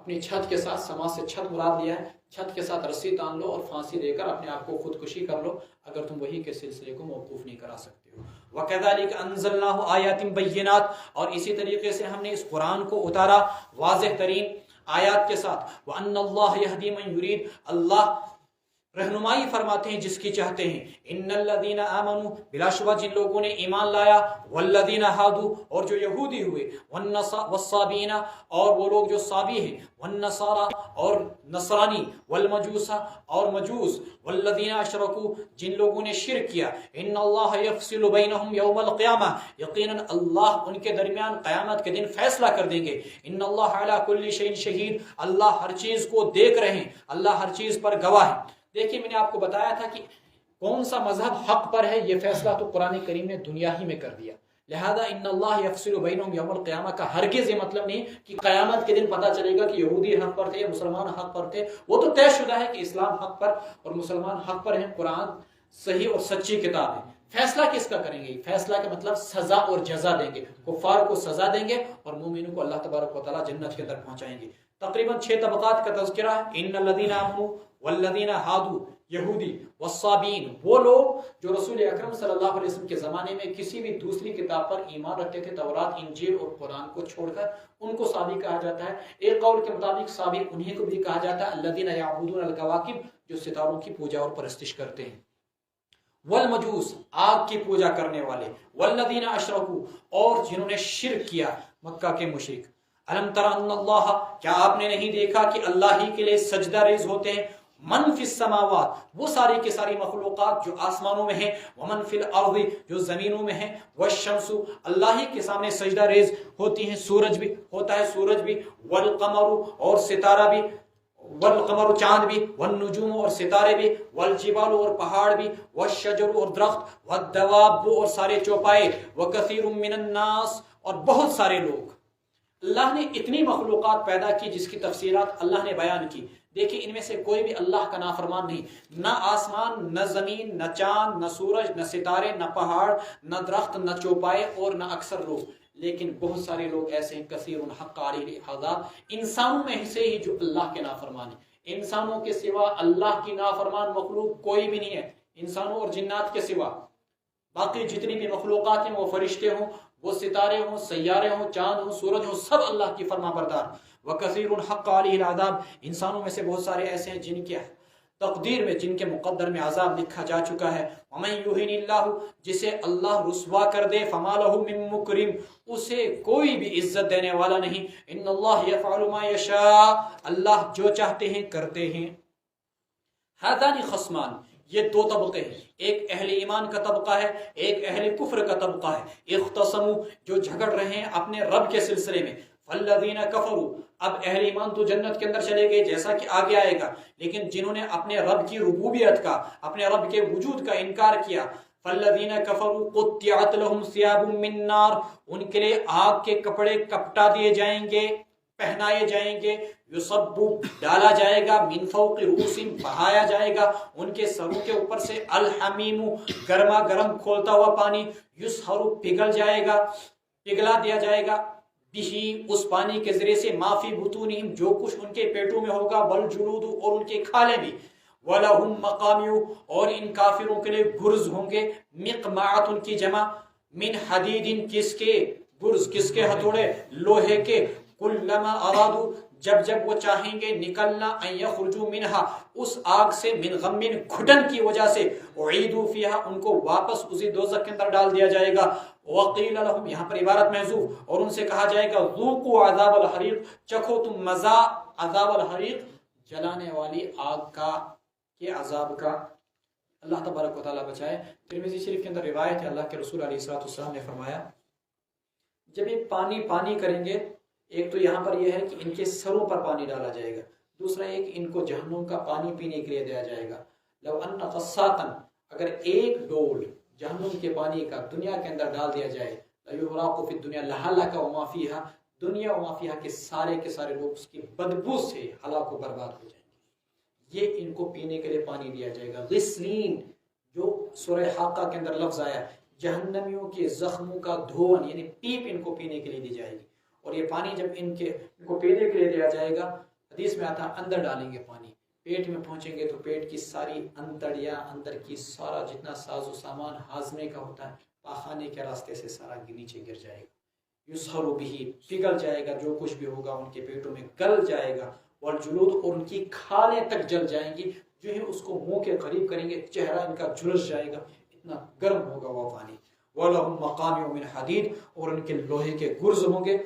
اپنی چھت کے ساتھ، سماج سے چھت مراد لیا ہے، چھت کے ساتھ رسی تان لو اور پھانسی دے کر اپنے آپ کو خودکشی کر لو اگر تم وہی کے سلسلے کو موقوف نہیں کرا سکتے ہو۔ وَكَذَلِكَ أَنزَلْنَاهُ آيَاتٍ بَيِّنَاتٍ، اور اسی طریقے سے ہم نے اس قرآن کو اتارا واضح ترین آیات کے ساتھ۔ وَأَنَّ اللَّهَ يَهْدِي مَن يُرِيدُ، اللہ رہنمائی فرماتے ہیں جس کی چاہتے ہیں۔ ان الذین آمنوا، بلا شبہ جن لوگوں نے ایمان لایا، والذین ہادوا، اور جو یہودی ہوئے، والصابین، اور وہ لوگ جو صابی ہیں، والنصارى، اور نصرانی، والمجوس، اور مجوس، والذین اشرکوا، جن لوگوں نے شرک کیا، ان اللہ یفصل بینہم یوم القیامہ، یقیناً اللہ ان کے درمیان قیامت کے دن فیصلہ کر دیں گے۔ ان اللہ علی کل شیء شہید، اللہ ہر چیز کو دیکھ رہے ہیں، اللہ ہر چیز پر گواہ ہے۔ دیکھیے میں نے آپ کو بتایا تھا کہ کون سا مذہب حق پر ہے، یہ فیصلہ تو قرآن کریم نے دنیا ہی میں کر دیا۔ لہذا ان اللہ یفصل بینہم یوم القیامہ کا ہرگز یہ مطلب نہیں کہ قیامت کے دن پتہ چلے گا کہ یہودی حق پر تھے، مسلمان حق پر تھے۔ وہ تو طے شدہ ہے کہ اسلام حق پر اور مسلمان حق پر ہیں، قرآن صحیح اور سچی کتاب ہے۔ فیصلہ کس کا کریں گے؟ فیصلہ کا مطلب سزا اور جزا دیں گے، کفار کو سزا دیں گے اور مومنوں کو اللہ تبارک و تعالیٰ جنت کے اندر پہنچائیں گے۔ تقریباً 6 طبقات کا تذکرہ ہے۔ ان الذین آمنوا والذین ہادوا، یہودی، والصابین، وہ لوگ جو رسول اکرم صلی اللہ علیہ وسلم کے زمانے میں کسی بھی دوسری کتاب پر ایمان رکھتے تھے، تورات، انجیل اور قرآن کو چھوڑ کر، ان کو صابی کہا جاتا ہے۔ ایک قول کے مطابق صابی انہیں کو بھی کہا جاتا ہے الذین یعبدون الکواکب، جو ستاروں کی پوجا اور پرستش کرتے ہیں۔ والمجوس، آگ کی پوجا کرنے والے۔ والذین اشرکوا، اور جنہوں نے شرک کیا، مکہ کے مشرک۔ الم تر ان اللہ، کیا آپ نے نہیں دیکھا کہ اللہ ہی کے لیے سجدہ ریز ہوتے ہیں، من فی السماوات، وہ ساری کی ساری مخلوقات جو آسمانوں میں ہیں، ومن فی الارض، جو زمینوں میں ہیں، والشمس، اللہ ہی کے سامنے سجدہ ریز ہوتی ہیں، سورج بھی ہوتا ہے، سورج بھی، والقمر، اور ستارہ بھی، والقمر، چاند بھی، والنجوم، اور ستارے بھی، والجبال، اور پہاڑ بھی، والشجر، اور درخت، والدواب، اور سارے چوپائے، وکثیر من الناس، اور بہت سارے لوگ۔ اللہ نے اتنی مخلوقات پیدا کی جس کی تفصیلات اللہ نے بیان کی۔ دیکھیں ان میں سے کوئی بھی اللہ کا نافرمان نہیں، نہ آسمان، نہ زمین، نہ چاند، نہ سورج، نہ ستارے، نہ پہاڑ، نہ درخت، نہ چوپائے، اور نہ اکثر لوگ۔ لیکن بہت سارے لوگ ایسے ہیں، کثیر حق علیہ العذاب، انسانوں میں سے ہی جو اللہ کے نافرمان ہیں۔ انسانوں کے سوا اللہ کی نافرمان مخلوق کوئی بھی نہیں ہے، انسانوں اور جنات کے سوا۔ باقی جتنی بھی مخلوقات ہیں، وہ فرشتے ہوں، وہ ستارے ہوں، سیارے ہوں، چاند ہوں، سورج ہوں، سب اللہ کی فرما بردار۔ وَكَثِيرٌ حَقَّ عَلَيْهِ الْعَذَابُ، انسانوں میں سے بہت سارے ایسے ہیں جن کے تقدیر میں، جن کے مقدر میں عذاب لکھا جا چکا ہے۔ وَمَن يُهِنِ اللَّهُ، جسے اللہ رسوا کر دے، فَمَا لَهُ مِن مُكْرِمٍ، اسے کوئی بھی عزت دینے والا نہیں۔ إِنَّ اللَّهَ يَفْعَلُ مَا يَشَاءُ، اللہ جو چاہتے ہیں کرتے ہیں۔ هَذَانِ خَصْمَانِ، یہ دو طبقے ہیں، ایک اہل ایمان کا طبقہ ہے، ایک اہل کفر کا طبقہ ہے۔ اختصموا، جو جھگڑ رہے ہیں اپنے رب کے سلسلے میں۔ فالذین کفروا، اب اہل ایمان تو جنت کے اندر چلے گئے جیسا کہ آگے آئے گا، لیکن جنہوں نے اپنے رب کی ربوبیت کا، اپنے رب کے وجود کا انکار کیا، فالذین کفروا قطعت لهم ثياب من نار، ان کے لیے آگ کے کپڑے کپٹا دیے جائیں گے، پہنائے جائیں گے، یصب، ڈالا جائے گا، من فوق رؤوسہم، بہایا جائے گا ان کے سروں کے اوپر سے، الحمیم، گرما گرم کھولتا ہوا پانی، یسحر، پگھل جائے گا، پگھلا دیا جائے گا، بہی، اس پانی کے ذریعے سے، ما فی بطونہم، جو کچھ ان کے پیٹوں میں ہوگا، والجلود، اور ان کے کھالیں بھی، وَلَهُمْ مَقَامِعُ، اور ان کافروں کے لیے گرز ہوں گے، مقمعۃ، ان کی جمع، من حدید، کس کے گرز، کس کے ہتھوڑے، لوہے کے، کلما ارادو، جب جب وہ چاہیں گے نکلنا، ان یخرجوا منہا، اس آگ سے، من غم، گھٹن کی وجہ سے، اعیدوا فیہا، ان کو واپس اسی دوزخ کے اندر ڈال دیا جائے گا۔ وقیل لهم، یہاں پر عبارت محذوف، اور ان سے کہا جائے گا، ذوقوا عذاب الحریق، چکھو تم مزہ عذاب الحریق، جلانے والی آگ کا، کے عذاب کا۔ اللہ تبارک و تعالیٰ بچائے۔ ترمذی شریف کے اندر روایت ہے، اللہ کے رسول علیہ السلام نے فرمایا، جب یہ پانی پانی کریں گے، ایک تو یہاں پر یہ ہے کہ ان کے سروں پر پانی ڈالا جائے گا، دوسرا ایک ان کو جہنم کا پانی پینے کے لیے دیا جائے گا۔ لو ان قصاتا، اگر ایک ڈول جہنم کے پانی کا دنیا کے اندر ڈال دیا جائے، لَيُحْرَقُ فِي الدُّنْيَا لَهَلَكَ وَمَا فِيهَا، دنیا وما فیہا کے سارے لوگ اس کی بدبو سے ہلاک و برباد ہو جائیں گے۔ یہ ان کو پینے کے لیے پانی دیا جائے گا۔ غسلین، جو سورہ حاقہ کے اندر لفظ آیا، جہنمیوں کے زخموں کا دھون، یعنی پیپ ان کو پینے کے لیے دی جائے گی۔ اور یہ پانی جب ان کو پینے کے لیے دیا جائے گا حدیث میں آتا ہے اندر ڈالیں گے پانی، پیٹ میں پہنچیں گے تو پیٹ کی ساری انتڑیاں، اندر کی سارا جتنا ساز و سامان ہاضمے کا ہوتا ہے پاخانے کے راستے سے سارا نیچے گر جائے گا، یسحر بہ پگھل جائے گا، جو کچھ بھی ہوگا ان کے پیٹوں میں گل جائے گا، والجلود اور ان کی کھالیں تک جل جائیں گی، جو ہی اس کو منہ کے قریب کریں گے چہرہ ان کا جھلس جائے گا، اتنا گرم ہوگا وہ پانی، وَلَهُمْ مَقَامِعُ مِنْ حَدِيدٍ اور ان کے لوہے کے گرز ہوں گے،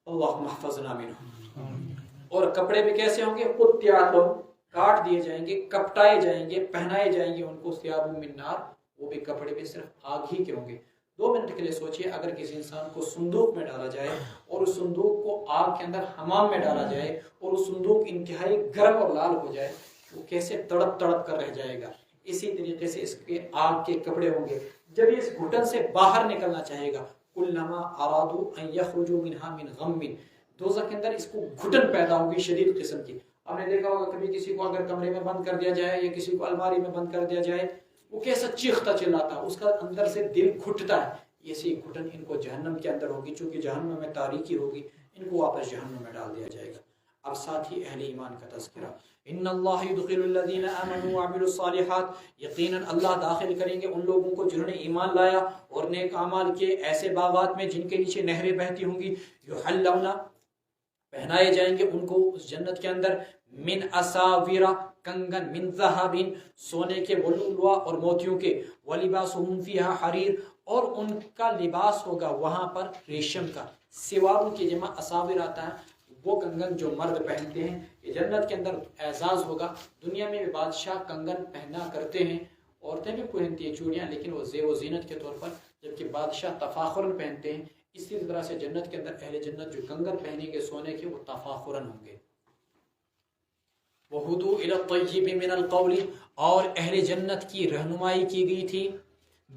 اللہم احفظنا منہم، اور کپڑے بھی کیسے ہوں گے، قطعت لهم کاٹ دیے جائیں گے، کپٹائے جائیں گے، پہنائے جائیں گے ان کو، ثیاب من نار وہ بھی کپڑے بھی صرف آگ ہی کے ہوں گے۔ 2 منٹ کے لیے سوچئے اگر کسی انسان کو صندوق میں ڈالا جائے اور اس صندوق کو آگ کے اندر حمام میں ڈالا جائے اور اس صندوق انتہائی گرم اور لال ہو جائے، وہ کیسے تڑپ تڑپ کر رہ جائے گا، اسی طریقے سے اس کے آگ کے کپڑے ہوں گے۔ جب یہ اس گھٹن سے باہر نکلنا چاہے گا، کلما ارادوا ان یخرجوا منها من غم، دوزخ کے اندر اس کو گھٹن پیدا ہوگی شدید قسم کی۔ آپ نے دیکھا ہوگا کبھی کسی کو اگر کمرے میں بند کر دیا جائے یا کسی کو الماری میں بند کر دیا جائے، وہ کیسا چیختا چلاتا، اس کا اندر سے دل گھٹتا ہے، ایسی گھٹن ان کو جہنم کے اندر ہوگی، چونکہ جہنم میں تاریکی ہوگی، ان کو واپس جہنم میں ڈال دیا جائے گا۔ اب ساتھ ہی اہل ایمان کا تذکرہ، ان اللہ یدخل الذین آمنوا وعملوا الصالحات، یقیناً اللہ داخل کریں گے ان لوگوں کو جنہوں نے ایمان لایا اور نیک اعمال کے ایسے باغات میں جن کے نیچے نہریں بہتی ہوں گی، یحلون پہنائے جائیں گے ان کو اس جنت کے اندر، من اساورا کنگن، من ذہب سونے کے، ولؤلؤا اور موتیوں کے، ولباسہم فیہا حریر اور ان کا لباس ہوگا وہاں پر ریشم کا، سوار کی جمع اساور آتا ہے، وہ کنگن جو مرد پہنتے ہیں، یہ جنت کے اندر اعزاز ہوگا۔ دنیا میں بھی بادشاہ کنگن پہنا کرتے ہیں، عورتیں بھی پہنتی ہیں چوڑیاں، لیکن وہ زیب و زینت کے طور پر، جبکہ بادشاہ تفاخرن پہنتے ہیں۔ اسی طرح سے جنت کے اندر اہل جنت جو کنگن پہنیں گے سونے کے، وہ تفاخرن ہوں گے۔ وہدو الی الطیب من القول، اور اہل جنت کی رہنمائی کی گئی تھی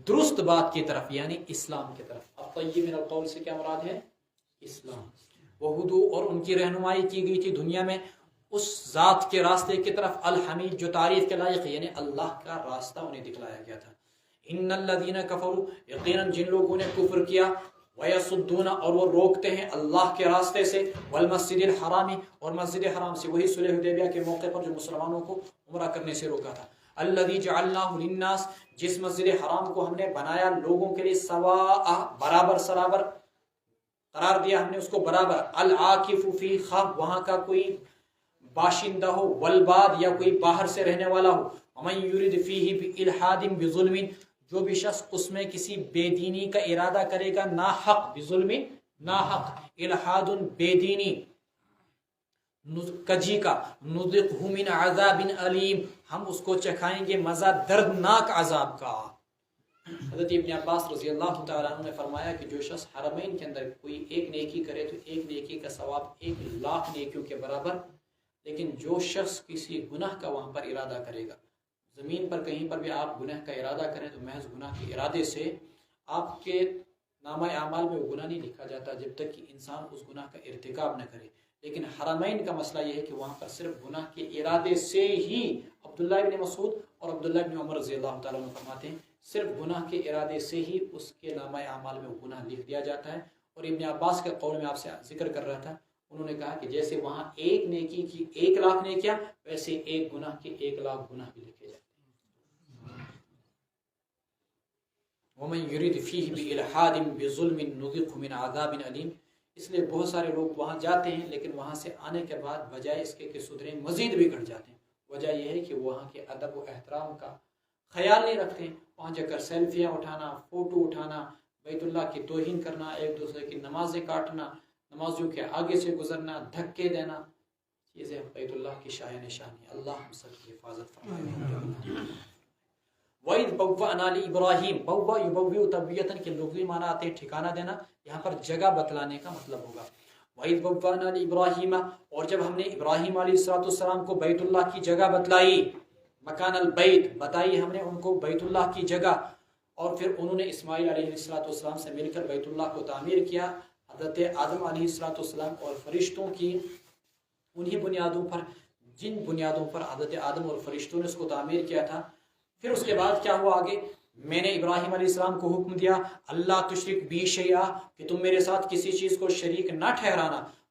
درست بات کی طرف، یعنی اسلام کی طرف۔ الطیب من القول سے کیا مراد ہے؟ اسلام۔ وہدو اور ان کی رہنمائی کی گئی تھی دنیا میں اس ذات کے راستے کی طرف، الحمید جو تعریف کے لائق، یعنی اللہ کا راستہ انہیں دکھلایا گیا تھا۔ ان الذین کفروا، یقیناً جن لوگوں نے کفر کیا، وَيَصُدُّونَ اور وہ روکتے ہیں اللہ کے راستے سے، وَالْمَسْجِدِ الْحَرَامِ اور مسجد حرام سے، وہی صلح حدیبیہ کے موقع پر جو مسلمانوں کو عمرہ کرنے سے روکا تھا، الَّذِي جَعَلْنَاهُ لِلنَّاسِ جس مسجد حرام کو ہم نے بنایا لوگوں کے لیے، سواء برابر سرابر قرار دیا ہم نے اس کو برابر، العاکف فی خواہ وہاں کا کوئی باشندہ ہو، والباد یا کوئی باہر سے رہنے والا ہو، وَمَن يُرِدْ فِيهِ بِإِلْحَادٍ بِظُلْمٍ جو بھی شخص اس میں کسی بے دینی کا ارادہ کرے گا، ناحق، بظلم ناحق، الحاد بے دینی، کجی کا، نذقہ من عذاب علیم ہم اس کو چکھائیں گے مزہ دردناک عذاب کا۔ حضرت ابن عباس رضی اللہ تعالیٰ عنہ نے فرمایا کہ جو شخص حرمین کے اندر کوئی ایک نیکی کرے تو ایک نیکی کا ثواب 1,00,000 نیکیوں کے برابر، لیکن جو شخص کسی گناہ کا وہاں پر ارادہ کرے گا، زمین پر کہیں پر بھی آپ گناہ کا ارادہ کریں تو محض گناہ کے ارادے سے آپ کے نامہ اعمال میں وہ گناہ نہیں لکھا جاتا جب تک کہ انسان اس گناہ کا ارتکاب نہ کرے۔ لیکن حرمین کا مسئلہ یہ ہے کہ وہاں پر صرف گناہ کے ارادے سے ہی، عبداللہ ابن مسعود اور عبداللہ ابن عمر رضی اللہ تعالیٰ عنہ فرماتے ہیں صرف گناہ کے ارادے سے ہی اس کے نامہ اعمال میں وہ گناہ لکھ دیا جاتا ہے۔ اور ابن عباس کے قول میں آپ سے ذکر کر رہا تھا، انہوں نے کہا کہ جیسے وہاں ایک نیکی کی 1,00,000 نیکیاں، ویسے ایک گناہ کے 1,00,000 گناہ بھی لکھے جاتے ہیں۔ وَمَن يُرِدْ فِيهِ بِإِلْحَادٍ بِظُلْمٍ نُذِقْهُ مِنْ عَذَابٍ أَلِيمٍ، اس لیے بہت سارے لوگ وہاں جاتے ہیں لیکن وہاں سے آنے کے بعد بجائے اس کے کہ سدھریں مزید بگڑ جاتے ہیں۔ وجہ یہ ہے کہ وہاں کے ادب و احترام کا خیال نہیں رکھتے، وہاں جا کر سیلفیاں اٹھانا، فوٹو اٹھانا، بیت اللہ کی توہین کرنا، ایک دوسرے کی نمازیں کاٹنا، نمازیوں کے آگے سے گزرنا، دھکے دینا، چیزیں بیت اللہ کی شاہ نشانی۔ اللہ ہم سب کی حفاظت فرمائے۔ وَإِذْ بَوَّأْنَا لِإِبْرَاهِيمَ، بَوَّأ يُبَوِّئُ تَبْوِیَةً کے لغوی معنی آتے ہیں ٹھکانہ دینا، یہاں پر جگہ بتلانے کا مطلب ہوگا۔ وَإِذْ بَوَّأْنَا لِإِبْرَاهِيمَ اور جب ہم نے ابراہیم علیہ السلام کو بیت اللہ کی جگہ بتلائی، مکان البیت بتائی ہم نے ان کو بیت اللہ کی جگہ، اور پھر انہوں نے اسماعیل علیہ السلام سے مل کر بیت اللہ کو تعمیر کیا۔ حضرت آدم علیہ السلام اور فرشتوں کی انہی بنیادوں پر، جن بنیادوں پر حضرت آدم اور فرشتوں نے اس کو تعمیر کیا تھا۔ پھر اس کے بعد کیا ہوا آگے؟ میں نے ابراہیم علیہ السلام کو حکم دیا، اللہ تشرک بی شیئا کہ تم میرے ساتھ کسی چیز کو شریک نہ ٹھہرانا،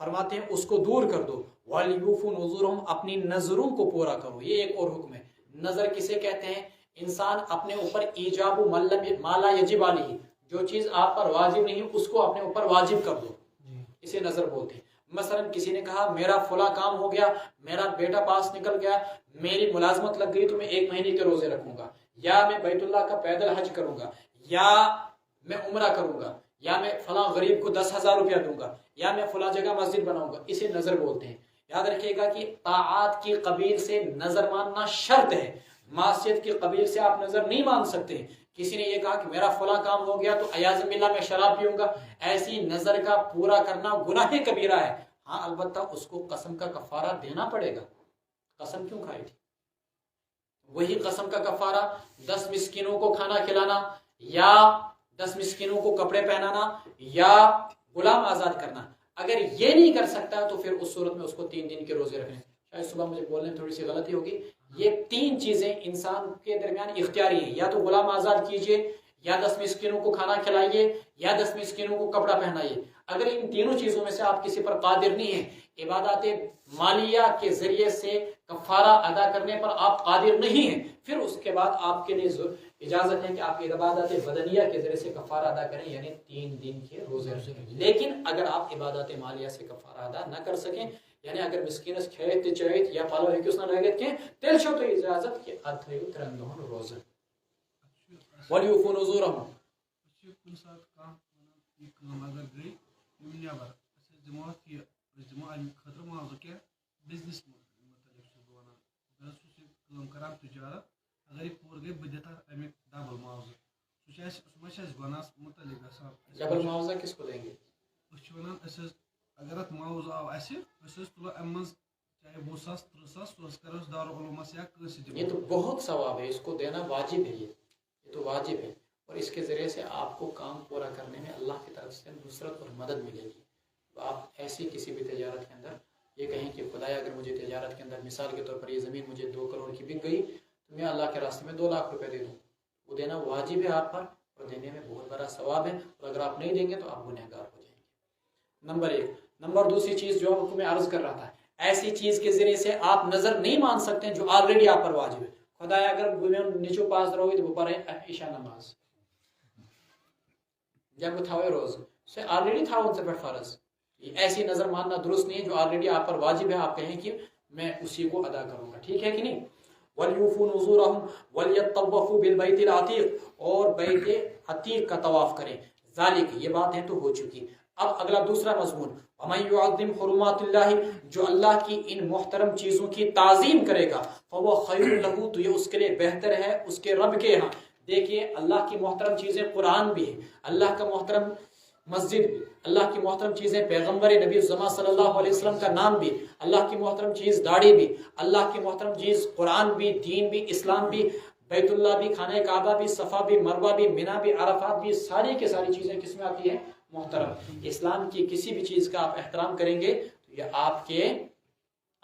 فرماتے ہیں اس کو دور کر دو. وَلْيُوفُوا نُذُورَهُمْ اپنی نظروں کو پورا کرو. یہ ایک اور حکم ہے. نظر کسے کہتے ہیں؟ انسان اپنے اوپر ایجاب ما لا یجب علیہ، جو چیز آپ پر واجب نہیں اس کو اپنے اوپر واجب کر دو، اسے نظر بولتے ہیں. مثلا کسی نے کہا میرا فلاں کام ہو گیا، میرا بیٹا پاس نکل گیا، میری ملازمت لگ گئی تو میں 1 مہینے کے روزے رکھوں گا، یا میں بیت اللہ کا پیدل حج کروں گا، یا میں عمرہ کروں گا، یا میں فلاں غریب کو 10,000 روپیہ دوں گا، یا میں فلاں جگہ مسجد بناؤں گا. اسے نظر بولتے ہیں. یاد رکھیے گا کہ طاعات کی قبیل سے نظر ماننا شرط ہے. معصیت کی قبیل سے آپ نظر نہیں مان سکتے. کسی نے یہ کہا کہ میرا فلاں کام ہو گیا تو عیاذ باللہ میں شراب پیوں گا، ایسی نظر کا پورا کرنا گناہ کبیرہ ہے. ہاں البتہ اس کو قسم کا کفارہ دینا پڑے گا. قسم کیوں کھائی تھی؟ وہی قسم کا کفارہ 10 مسکینوں کو کھانا کھلانا، یا 10 مسکینوں کو کپڑے پہنانا، یا غلام آزاد کرنا. اگر یہ نہیں کر سکتا تو پھر اس صورت میں اس کو 3 دن کے روزے رکھنے. شاید صبح مجھے بولنے میں تھوڑی سی غلطی ہوگی. یہ 3 چیزیں انسان کے درمیان اختیاری ہیں. یا تو غلام آزاد کیجئے، یا 10 مسکینوں کو کھانا کھلائیے، یا 10 مسکینوں کو کپڑا پہنائیے. اگر ان تینوں چیزوں میں سے آپ کسی پر قادر نہیں ہیں، عبادات مالیہ کے ذریعے سے کفارہ ادا کرنے پر آپ قادر نہیں ہیں، پھر اس کے بعد آپ کے لیے اجازت ہے کہ آپ عبادات بدنیہ کے ذریعے سے کفارہ ادا کریں، یعنی 3 دن کے روزے رکھیں. لیکن اگر آپ عبادات مالیہ سے کفارہ ادا نہ کر سکیں، یعنی اگر مسکینس کھیت چیت یا پالو ہیکس نہ لگت کے تیل چھو تو اجازت کہ اتھیو 3 دہن روزہ. ولیوفوا نذورهم کُنہِ ساتہٕ کانٛہہ یہِ کٲم اگر گٔے یِم نیبر أسۍ دِمو اَتھ یہِ أسۍ دِمو اَمہِ خٲطرٕ معاوضہٕ کیٛاہ بِزنِس مُتعلِق چھُس بہٕ وَنان. بہٕ حظ چھُس یہِ کٲم کران تِجارت، اگر یہِ پوٗرٕ گٔے بہٕ دِتھ اَتھ اَمیُک ڈبل معاوضہٕ. سُہ ما چھِ اَسہِ گۄناہَس مُتعلِق گژھان؟ ڈبل معاوضہ کس کو دیں گے؟ أسۍ چھِ وَنان أسۍ حظ اگر اَتھ معاوضہٕ آو اَسہِ أسۍ حظ تُلو اَمہِ منٛز چاہے 20,000 30,000 سُہ حظ کرو أسۍ دارالعلومَس یا کٲنٛسہِ دِمو. یہ تو بہت ثواب ہے، اس کو دینا واجب ہے. یہ تو واجب ہے، اور اس کے ذریعے سے آپ کو کام پورا کرنے میں اللہ کی طرف سے نصرت اور مدد ملے گی. آپ ایسی کسی بھی تجارت کے اندر یہ کہیں کہ خدایا اگر مجھے تجارت کے اندر مثال کے طور پر یہ زمین مجھے 2 کروڑ کی بک گئی تو میں اللہ کے راستے میں 2 لاکھ روپے دے دوں، وہ دینا واجب ہے آپ پر، اور دینے میں بہت بڑا ثواب ہے. اور اگر آپ نہیں دیں گے تو آپ گنہگار ہو جائیں گے. نمبر 1. نمبر دوسری چیز جو آپ کو میں عرض کر رہا تھا، ایسی چیز کے ذریعے سے آپ نظر نہیں مان سکتے جو آلریڈی آپ پر واجب ہے. خدایا اگر نیچو پاس رہو گی تو وہ پڑھے عشاء نماز جب وہ تھاوے روز سے آلریڈی تھا ان سے پر فرض. ایسی نظر ماننا درست نہیں ہے جو آلریڈی آپ پر واجب ہے. آپ کہیں کہ میں اسی کو ادا کروں گا، ٹھیک ہے کہ نہیں. وَلْيُوفُوا نُذُورَهُمْ وَلْيَطَّوَّفُوا بِالْبَيْتِ الْعَتِيقِ اور بیت عتیق کا طواف کریں. ذالک یہ باتیں تو ہو چکی. اب اگلا دوسرا مضمون، وَمَن يُعَظِّمْ حُرُمَاتِ اللَّهِ جو اللہ کی ان محترم چیزوں کی تعظیم کرے گا، فَهُوَ خَيْرٌ لَهُ تو یہ اس کے لیے بہتر ہے اس کے رب کے ہاں. دیکھیے اللہ کی محترم چیزیں قرآن بھی ہے، اللہ کا محترم مسجد بھی، اللہ کی محترم چیزیں پیغمبر نبی الزما صلی اللہ علیہ وسلم کا نام بھی، اللہ کی محترم چیز داڑھی بھی، اللہ کی محترم چیز قرآن بھی، دین بھی، اسلام بھی، بیت اللہ بھی، خانہ کعبہ بھی، صفا بھی، مروہ بھی، منی بھی، عرفات بھی. ساری کی ساری چیزیں کس میں آتی ہیں؟ محترم. اسلام کی کسی بھی چیز کا آپ احترام کریں گے تو یہ آپ کے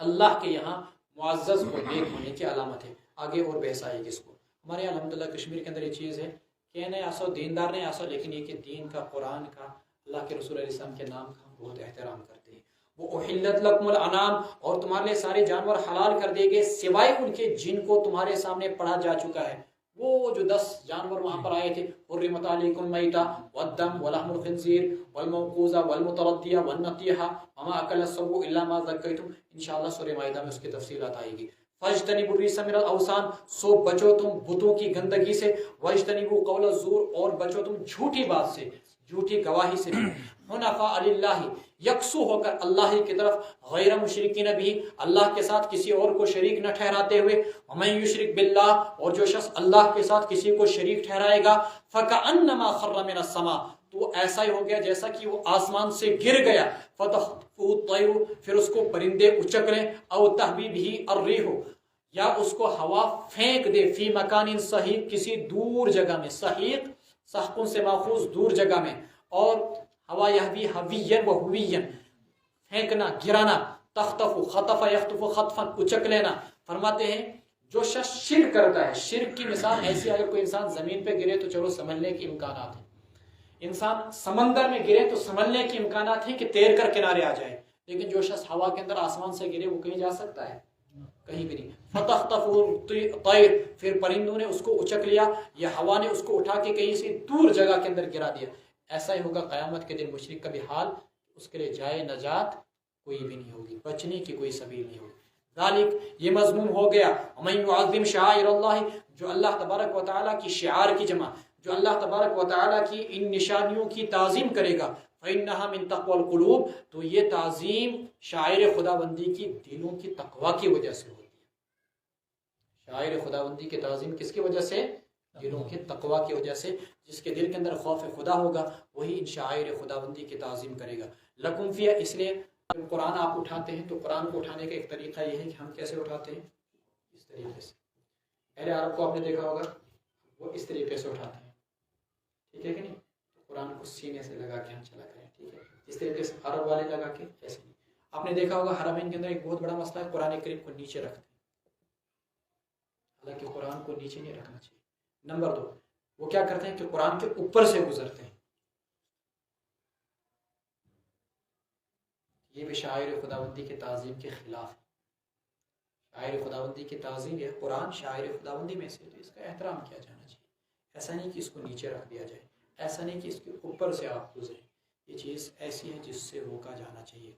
اللہ کے یہاں معزز اور نیک ہونے کی علامت ہے. آگے اور بحث آئے گی اس کو. ہمارے یہاں الحمدللہ کشمیر کے اندر یہ چیز ہے کہ نہیں ایسا دیندار نہیں ایسا، لیکن یہ کہ دین کا، قرآن کا، اللہ کے رسول علیہ السلام کے نام کا بہت احترام کرتے ہیں. وہ احلت لکم الانام اور تمہارے لیے سارے جانور حلال کر دیے گئے سوائے ان کے جن کو تمہارے سامنے پڑھا جا چکا ہے. وہ جو 10 جانور وہاں پر آئے تھے، حرمت علیکم المیتہ والدم ولحم الخنزیر والموقوذہ والمتردیہ والنطیحہ وما اکل السبع الا ما ذکیتم. انشاءاللہ سورہ مائدہ میں اس کی تفصیلات آئے گی. فاجتنبوا الرجس من الاوثان سو بچو تم بتوں کی گندگی سے، واجتنبوا قول الزور اور بچو تم جھوٹی بات سے، جھوٹی گواہی سے. حنفاء للہ یکسو ہو کر اللہ کی طرف، غیر مشرکین بھی اللہ کے ساتھ کسی اور کو شریک نہ ٹھہراتے ہوئے. ومن یشرک باللہ اور جو شخص اللہ کے ساتھ کسی کو شریک ٹھہرائے گا، فکأنما خر من السماء تو ایسا ہی ہو گیا جیسا کہ وہ آسمان سے گر گیا. فتخطفه الطیر پھر اس کو پرندے اچک لیں، او تہوی به الریح یا اس کو ہوا پھینک دے، فی مکان سحیق کسی دور جگہ میں، سحیق سحقن سے ماخوذ دور جگہ میں، اور ہوا یہوی حویًا و ہویًا پھینکنا، گرانا، تخطف خطف یخطف خطفا اچک لینا. فرماتے ہیں جو شخص شرک کرتا ہے، شرک کی مثال ایسی اگر کوئی انسان زمین پہ گرے تو چلو سنبھلنے کے امکانات ہیں، انسان سمندر میں گرے تو سنبھلنے کے امکانات ہیں کہ تیر کر کنارے آ جائے، لیکن جو شخص ہوا کے اندر آسمان سے گرے وہ کہیں جا سکتا ہے؟ کہیں بھی نہیں. فتخطفه الطير، پھر پرندوں نے اس کو اچک لیا یا ہوا نے اس کو اٹھا کے کہیں سے دور جگہ کے اندر گرا دیا. ایسا ہی ہوگا قیامت کے دن مشرک کا بھی حال، اس کے لیے جائے نجات کوئی بھی نہیں ہوگی، بچنے کی کوئی سبیل نہیں ہوگی. ذالک، یہ مضمون ہو گیا. ومن يعظم شعائر اللہ، جو اللہ تبارک و تعالیٰ کی شعار کی جمع، جو اللہ تبارک و تعالیٰ کی ان نشانیوں کی تعظیم کرے گا، فإنها من تقوى القلوب، تو یہ تعظیم شاعر خداوندی کی دلوں کی تقوی کی وجہ سے ہوتی ہے. شاعر خداوندی کی تعظیم کس کی وجہ سے؟ دلوں کی تقوی کی وجہ سے. جس کے دل کے اندر خوف خدا ہوگا وہی ان شاعر خداوندی کی تعظیم کرے گا. لکم فیہ، اس لیے جب قرآن آپ اٹھاتے ہیں تو قرآن کو اٹھانے کا ایک طریقہ یہ ہے کہ ہم کیسے اٹھاتے ہیں؟ اس طریقے سے. اہل عرب کو آپ نے دیکھا ہوگا وہ اس طریقے سے اٹھاتے ہیں، ٹھیک ہے کہ نہیں؟ قرآن کو سینے سے لگا کے ہم چلا کریں، ٹھیک ہے، اس طریقے سے عرب والے لگا کے ایسے نہیں. آپ نے دیکھا ہوگا حرمین کے اندر ایک بہت بڑا مسئلہ ہے، قرآن کریم کو نیچے رکھتے ہیں. حالانکہ قرآن کو نیچے نہیں رکھنا چاہیے. نمبر 2، وہ کیا کرتے ہیں کہ قرآن کے اوپر سے گزرتے ہیں. یہ بھی شاعر خداوندی کی تعظیم کے خلاف ہے. شاعر خداوندی کی تعظیم ہے، قرآن شاعر خداوندی میں سے، تو اس کا احترام کیا جانا چاہیے. ایسا نہیں کہ اس کو نیچے رکھ دیا جائے، ایسا نہیں کہ اس کے اوپر سے آپ گزریں. یہ چیز ایسی ہے جس سے روکا جانا چاہیے.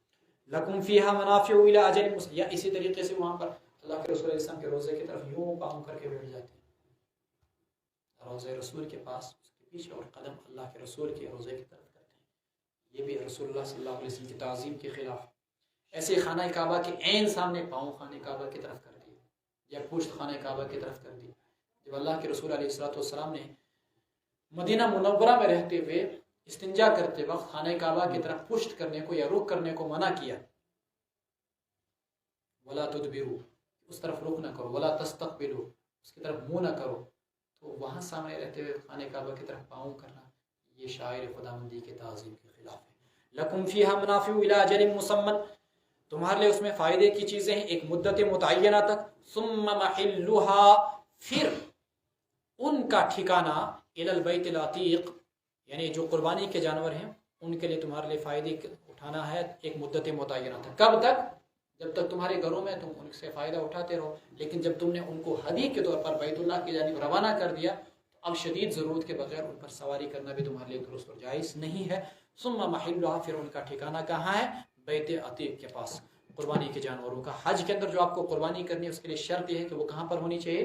لکم فیہا منافع الی اجل مسمى، یا اسی طریقے سے وہاں پر اللہ کے رسول علیہ السلام کے روزے کی طرف یوں پاؤں کر کے بیٹھ جاتے ہیں. روزے رسول کے پاس، اس کے پیچھے، اور قدم اللہ کے رسول کے روزے کی طرف کرتے ہیں. یہ بھی رسول اللہ صلی اللہ علیہ وسلم کی تعظیم کے خلاف. ایسے خانہ کعبہ کے عین سامنے پاؤں خانہ کعبہ کی طرف کر دی یا پشت خانہ کعبہ کی طرف کر دی. جب اللہ کے رسول علیہ السلام نے مدینہ منورہ میں رہتے ہوئے استنجا کرتے وقت خانہ کعبہ کی طرف پشت کرنے کو یا رخ کرنے کو منع کیا، ولا تدبروا، اس طرف رخ نہ کرو، ولا تستقبلوا، اس کی طرف منہ نہ کرو، تو وہاں سامنے رہتے ہوئے خانہ کعبہ کی طرف پاؤں کرنا یہ شاعر خداوندی کے تعظیم کے خلاف ہے. لکم فیہا منافع الی اجل مسمى، تمہارے لیے اس میں فائدے کی چیزیں ہیں ایک مدت متعینہ تک. ثم محلها، پھر ان کا ٹھکانہ الی البیت العتیق، یعنی جو قربانی کے جانور ہیں ان کے لیے تمہارے لیے فائدے اٹھانا ہے ایک مدت متعینہ تک. کب تک؟ جب تک تمہارے گھروں میں تم ان سے فائدہ اٹھاتے رہو. لیکن جب تم نے ان کو ہدی کے طور پر بیت اللہ کی جانب روانہ کر دیا تو اب شدید ضرورت کے بغیر ان پر سواری کرنا بھی تمہارے لیے درست اور جائز نہیں ہے. ثم محلها، پھر ان کا ٹھکانہ کہاں ہے؟ بیت عتیق کے پاس. قربانی کے جانوروں کا حج کے اندر جو آپ کو قربانی کرنی ہے اس کے لیے شرط یہ ہے کہ وہ کہاں پر ہونی چاہیے؟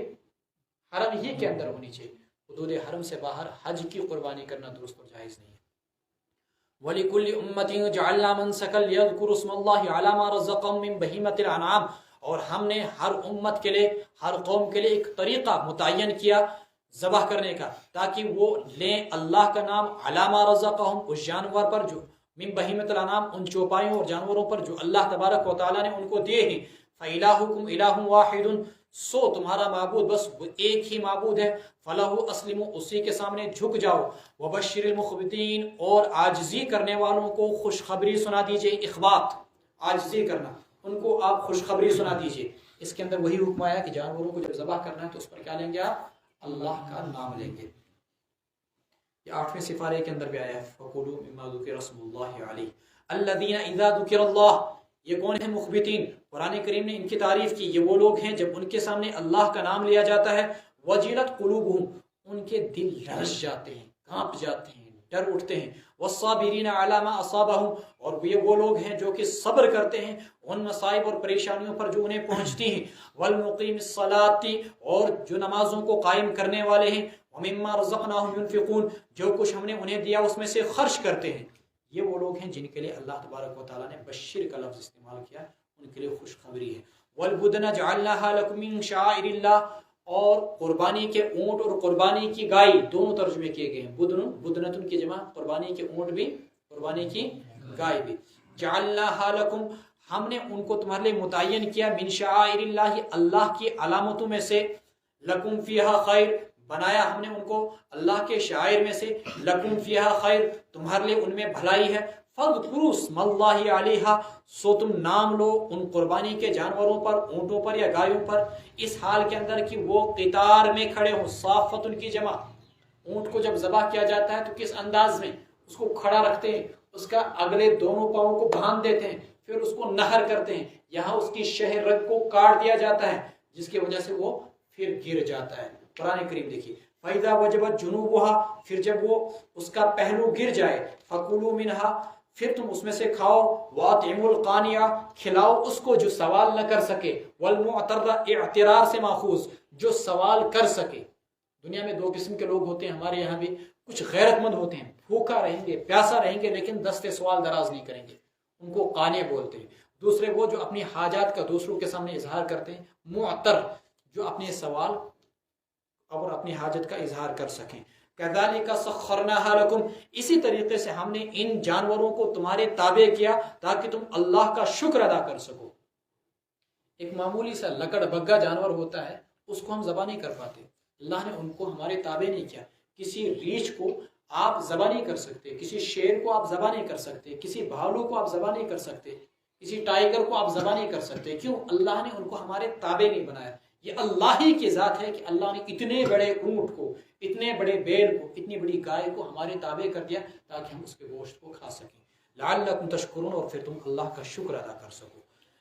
حرم ہی کے اندر ہونی چاہیے. حدود حرم سے باہر حج کی قربانی کرنا درست اور جائز نہیں ہے. وَلِكُلِّ أُمَّةٍ جَعَلْنَا مَنْسَكًا لِيَذْكُرُوا اسْمَ اللَّهِ عَلَى مَا رَزَقَهُم مِّن بَهِيمَةِ الْأَنْعَامِ، اور ہم نے ہر امت کے لیے، ہر قوم کے لیے ایک طریقہ متعین کیا ذبح کرنے کا، تاکہ وہ لیں اللہ کا نام عَلَى مَا رَزَقَهُم، اس جانور پر جو من بہیمۃ الانعام، ان چوپایوں اور جانوروں پر جو اللہ تبارک و تعالیٰ نے ان کو دیے ہیں. فَإِلَٰهُكُمْ إِلَٰهٌ وَاحِدٌ، سو تمہارا معبود بس ایک ہی معبود ہے. فَلَهُ أَسْلِمُوا، اسی کے سامنے جھک جاؤ. وَبَشِّرِ الْمُخْبِتِينَ، اور عاجزی کرنے والوں کو خوشخبری سنا دیجئے. اخبات، عاجزی کرنا، ان کو آپ خوشخبری سنا دیجئے. اس کے اندر وہی حکم آیا کہ جانوروں کو جب ذبح کرنا ہے تو اس پر کیا لیں گے آپ؟ اللہ کا نام لیں گے. یہ 8ویں سپارے کے اندر بھی آیا ہے فَقُولُوا مِمَّا ذُكِرَ اسْمُ اللَّهِ عَلَيْهِ الَّذِينَ إِذَا ذُكِرَ اللَّهُ، یہ کون ہیں مخبتین؟ قرآن کریم نے ان کی تعریف کی. یہ وہ لوگ ہیں جب ان کے سامنے اللہ کا نام لیا جاتا ہے وَجِلَتْ قُلُوبُهُمْ، ان کے دل لرز جاتے ہیں، کانپ جاتے ہیں، ڈر اٹھتے ہیں. وَالصَّابِرِينَ عَلَى مَا أَصَابَهُمْ، اور یہ وہ لوگ ہیں جو کہ صبر کرتے ہیں ان مصائب اور پریشانیوں پر جو انہیں پہنچتی ہیں. وَالْمُقِيمِ الصَّلَاةِ، اور جو نمازوں کو قائم کرنے والے ہیں. وَمِمَّا رَزَقْنَاهُمْ يُنْفِقُونَ، جو کچھ ہم نے انہیں دیا اس میں سے خرچ کرتے ہیں. یہ وہ لوگ ہیں جن کے لیے اللہ تبارک و تعالیٰ نے بشر کا لفظ استعمال کیا، ان کے لیے خوشخبری ہے. وَالْبُدْنَ جَعَلْنَاهَا لَكُم مِّن شَعَائِرِ اللَّهِ، اور قربانی کے اونٹ اور قربانی کی گائے دونوں ترجمے کیے گئے ہیں. بدنتن کی جمع، قربانی کے اونٹ بھی، قربانی کی گائے بھی. جَعَلْنَاهَا لَكُم، ہم نے ان کو تمہارے لیے متعین کیا. مِن شَعَائِرِ اللَّهِ، اللہ کی علامتوں میں سے. لَكُم فِيهَا خَيْرٌ، بنایا ہم نے ان کو اللہ کے شاعر میں سے. لَكُم فِيهَا خَيْرٌ، تمہارے لیے ان میں بھلائی ہے. فَاذْكُرُوا اسْمَ اللَّهِ عَلَيْهَا، سو تم نام لو ان قربانی کے جانوروں پر، اونٹوں پر یا گایوں پر، اس حال کے اندر کہ وہ قطار میں کھڑے ہوں. صافت ان کی جمع. اونٹ کو جب ذبح کیا جاتا ہے تو کس انداز میں اس کو کھڑا رکھتے ہیں، اس کا اگلے دونوں پاؤں کو باندھ دیتے ہیں، پھر اس کو نہر کرتے ہیں، یہاں اس کی شہ رگ کو کاٹ دیا جاتا ہے جس کی وجہ سے وہ پھر گر جاتا ہے۔ قرآن کریم دیکھیے، فَإِذَا وَجَبَتْ جُنُوبُهَا، پھر جب وہ اس کا پہلو گر جائے، فَكُلُوا مِنْهَا، پھر تم اس میں سے کھاؤ، وَأَطْعِمُوا الْقَانِعَ، کھلاؤ اس کو جو سوال نہ کر سکے، وَالْمُعْتَرَّ، اعتراض سے ماخوذ، جو سوال کر سکے۔ دنیا میں دو قسم کے لوگ ہوتے ہیں، ہمارے یہاں بھی کچھ غیرت مند ہوتے ہیں، بھوکا رہیں گے، پیاسا رہیں گے، لیکن دستے سوال دراز نہیں کریں گے، ان کو قانع بولتے ہیں۔ دوسرے وہ جو اپنی حاجات کا دوسروں کے سامنے اظہار کرتے ہیں، معتر، جو اپنے سوال اور اپنی حاجت کا اظہار کر سکیں۔ كَذَلِكَ سَخَّرْنَاهَا لَكُمْ، اسی طریقے سے ہم نے ان جانوروں کو تمہارے تابع کیا تاکہ تم اللہ کا شکر ادا کر سکو۔ ایک معمولی سا لکڑ بگا جانور ہوتا ہے، اس کو ہم ذبح نہیں کر پاتے، اللہ نے ان کو ہمارے تابع نہیں کیا۔ کسی ریچھ کو آپ ذبح نہیں کر سکتے، کسی شیر کو آپ ذبح نہیں کر سکتے، کسی بھالو کو آپ ذبح نہیں کر سکتے، کسی ٹائیگر کو آپ ذبح نہیں کر سکتے۔ کیوں؟ اللہ نے ان کو ہمارے تابع نہیں بنایا۔ یہ اللہ ہی کی ذات ہے کہ اللہ نے اتنے بڑے اونٹ کو، اتنے بڑے بیل کو، اتنی بڑی گائے کو ہمارے تابع کر دیا تاکہ ہم اس کے گوشت کو کھا سکیں۔ لعلکم تشکرون، اور پھر تم اللہ کا شکر ادا کر سکو۔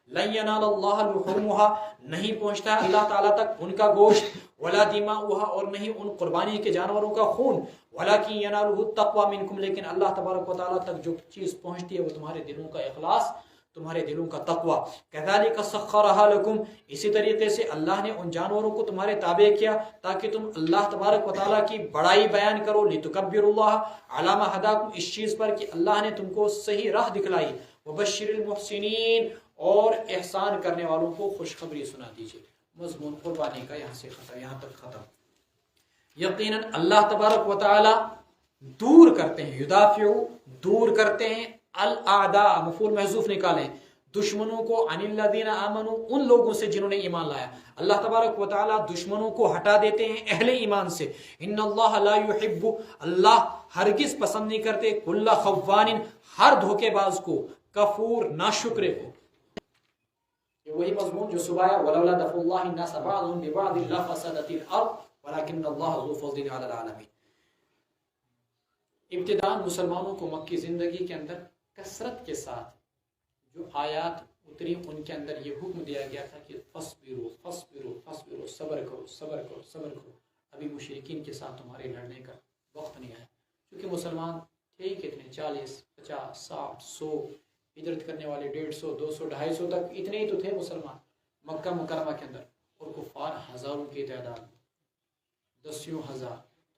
لن ینال اللہ لحومها، نہیں پہنچتا ہے اللہ تعالیٰ تک ان کا گوشت، ولا دماؤها، اور نہیں ان قربانی کے جانوروں کا خون، ولکن ینالہ التقوی منکم، لیکن اللہ تبارک و تعالیٰ تک جو چیز پہنچتی ہے وہ تمہارے دلوں کا اخلاص، تمہارے دلوں کا تقوی۔ کذالک سخرھا لکم، اسی طریقے سے اللہ نے ان جانوروں کو تمہارے تابع کیا تاکہ تم اللہ تبارک و تعالیٰ کی بڑائی بیان کرو، لتکبروا اللہ علی ما ہداکم، اس چیز پر کہ اللہ نے تم کو صحیح راہ دکھلائی، وبشر المحسنین، اور احسان کرنے والوں کو خوشخبری سنا دیجیے۔ مضمون قربانی کا یہاں تک ختم۔ یقیناً اللہ تبارک و تعالیٰ دور کرتے ہیں، یدافع، دور کرتے ہیں، الاعداء، مفعول محذوف نکالیں، دشمنوں کو، عن الذین آمنوا، ان لوگوں سے جنہوں نے ایمان لایا۔ اللہ تبارک و تعالیٰ دشمنوں کو ہٹا دیتے ہیں اہل ایمان سے۔ ان اللہ لا یحب، اللہ ہرگز پسند نہیں کرتے، کل خوان، ہر دھوکے باز کو، کفور، ناشکرے کو۔ یہ وہی مضمون جو صبح ہے، ولولا دفع اللہ الناس بعضهم ببعض لفسدت الارض ولکن اللہ ذو فضل علی العالمین۔ ابتداء مسلمانوں کو مکی زندگی کے اندر کثرت کے ساتھ جو آیات اتری، ان کے اندر یہ حکم دیا گیا تھا کہ فصبروا فصبروا فصبروا، صبر کرو صبر کرو صبر کرو۔ ابھی مشرکین کے ساتھ تمہارے لڑنے کا وقت نہیں آیا، کیونکہ مسلمان تھے ہی کتنے، 40 50 60 100، ہجرت کرنے والے 150 200 250 تک، اتنے ہی تو تھے مسلمان مکہ مکرمہ کے اندر، اور کفار ہزاروں کی تعداد میں، دسیوں ہزار۔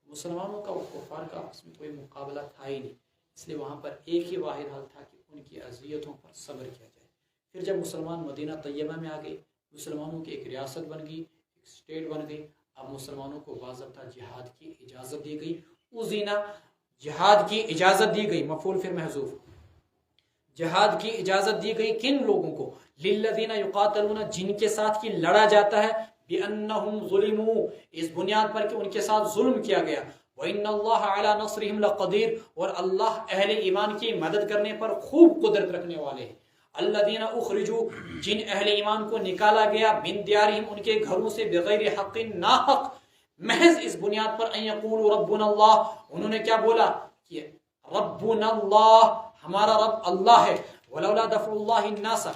مسلمانوں کا اور کفار کا آپس میں کوئی مقابلہ تھا ہی نہیں، اس لیے وہاں پر ایک ہی واحد حل تھا کہ ان کی اذیتوں پر صبر کیا جائے۔ پھر جب مسلمان مدینہ طیبہ میں آ گئے، مسلمانوں کی ایک ریاست بن گئی، ایک اسٹیٹ بن گئی، اب مسلمانوں کو باضابطہ جہاد کی اجازت دی گئی، اذینا، جہاد کی اجازت دی گئی، مفعول پھر محذوف، جہاد کی اجازت دی گئی کن لوگوں کو؟ للذین یقاتلون، جن کے ساتھ کی لڑا جاتا ہے، بِأَنَّهُمْ ظُلِمُوا، اس بنیاد پر کہ ان کے ساتھ ظلم کیا گیا، وَإِنَّ اللَّهَ عَلَى نَصْرِهِمْ لَقَدِيرٌ، اور اللہ اہل ایمان کی مدد کرنے پر خوب قدرت رکھنے والے ہیں۔ الذین اخرجوا، جن اہل ایمان کو نکالا گیا، من دیارہم، ان کے گھروں سے، بغیر حق، ناحق، محض اس بنیاد پر، ان یقولوا ربنا اللہ، انہوں نے کیا بولا کہ ربنا اللہ، ہمارا رب اللہ ہے، ولولا دفع اللہ الناس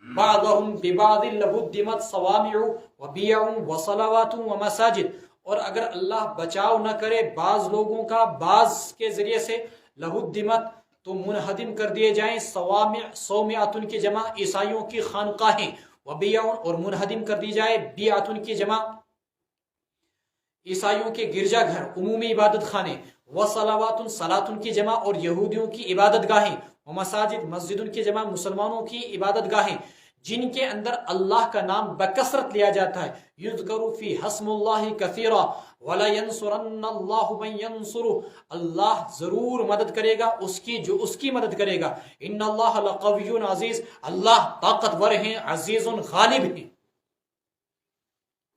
بعضهم ببعض لهدمت صوامع وبیع وصلوات ومساجد، اور اگر اللہ بچاؤ نہ کرے بعض لوگوں کا بعض کے ذریعے سے، لہدمت، تو منہدم کر دیے جائیں، صوامع، صومعۃ کی جمع عیسائیوں کی خانقاہیں، وبیع، اور منہدم کر دی جائے بیعۃ کی جمع عیسائیوں کے گرجا گھر، عمومی عبادت خانے، وصلوات، صلاۃ کی جمع، اور یہودیوں کی عبادت گاہیں، ومساجد، مسجد کی جمع مسلمانوں کی عبادت گاہیں، جن کے اندر اللہ کا نام بکثرت لیا جاتا ہے، یذکر فی حسم اللہ کثیرا وَلَيَنْصُرَنَّ اللَّهُ مَنْ يَنْصُرُهُ، اللہ ضرور مدد کرے گا اس کی جو اس کی مدد کرے گا، ان اللہ لقوی عزیز، اللہ طاقتور ہیں، عزیز غالب ہیں۔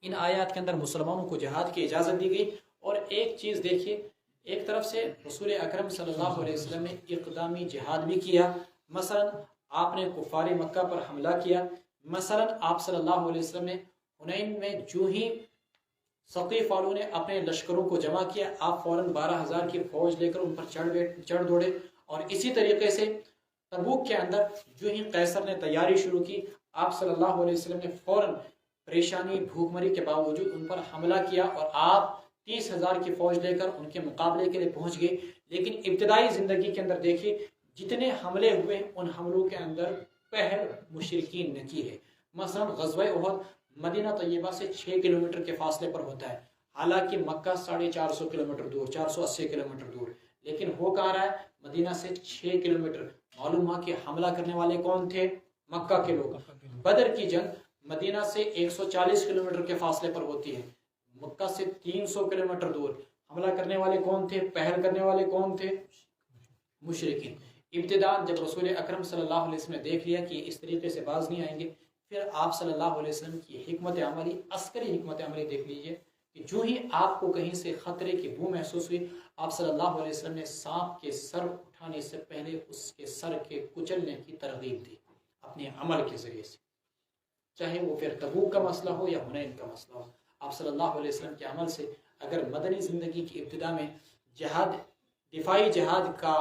ان آیات کے اندر مسلمانوں کو جہاد کی اجازت دی گئی۔ اور ایک چیز دیکھیے، ایک طرف سے رسول اکرم صلی اللہ علیہ وسلم نے اقدامی جہاد بھی کیا، مثلا آپ نے کفار مکہ پر حملہ کیا، مثلا آپ صلی اللہ علیہ وسلم نے حنین میں جو ہی ثقیف والوں نے اپنے لشکروں کو جمع کیا، آپ فوراً 12,000 کی فوج لے کر ان پر چڑھ دوڑے، اور اسی طریقے سے تبوک کے اندر جو ہی قیصر نے تیاری شروع کی، آپ صلی اللہ علیہ وسلم نے فوراً پریشانی بھوک مری کے باوجود ان پر حملہ کیا اور آپ 30,000 کی فوج لے کر ان کے مقابلے کے لیے پہنچ گئے. لیکن ابتدائی زندگی کے اندر دیکھیے جتنے حملے ہوئے ان حملوں کے اندر پہل مشرکین نے کی ہے. مثلا غزوہ احد مدینہ طیبہ سے 6 کلومیٹر کے فاصلے پر ہوتا ہے، حالانکہ مکہ 450 کلومیٹر دور، 480 کلومیٹر دور، لیکن ہو کہاں رہا ہے مدینہ سے 6 کلومیٹر. معلوم ہوا کہ حملہ کرنے والے کون تھے؟ مکہ کے لوگ. بدر کی جنگ مدینہ سے 140 کلومیٹر کے فاصلے پر ہوتی ہے، مکہ سے 300 کلومیٹر دور. حملہ کرنے والے کون تھے؟ پہل کرنے والے کون تھے؟ مشرکین. ابتداء جب رسول اکرم صلی اللہ علیہ وسلم نے دیکھ لیا کہ اس طریقے سے باز نہیں آئیں گے، پھر آپ صلی اللہ علیہ وسلم کی حکمت عملی، عسکری حکمت عملی دیکھ لیجئے کہ جو ہی آپ کو کہیں سے خطرے کی بو محسوس ہوئی، آپ صلی اللہ علیہ وسلم نے سانپ کے سر اٹھانے سے پہلے اس کے سر کے کچلنے کی ترغیب دی اپنے عمل کے ذریعے سے. چاہے وہ پھر تبوک کا مسئلہ ہو یا حنین کا مسئلہ ہو، آپ صلی اللہ علیہ وسلم کے عمل سے اگر مدنی زندگی کی ابتدا میں جہاد، دفاعی جہاد کا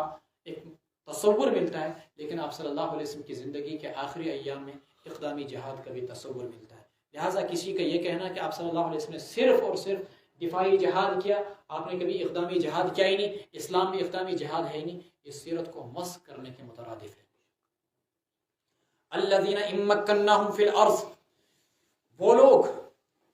ایک تصور ملتا ہے، لیکن آپ صلی اللہ علیہ وسلم کی زندگی کے آخری ایام میں اقدامی جہاد کا بھی تصور ملتا ہے. لہٰذا کسی کا یہ کہنا کہ آپ صلی اللہ علیہ وسلم نے صرف اور صرف دفاعی جہاد کیا، آپ نے کبھی اقدامی جہاد کیا ہی نہیں، اسلام میں اقدامی جہاد ہے ہی نہیں، اس سیرت کو مسخ کرنے کے مترادف ہے. الذین ان مکناہم فی الارض، وہ لوگ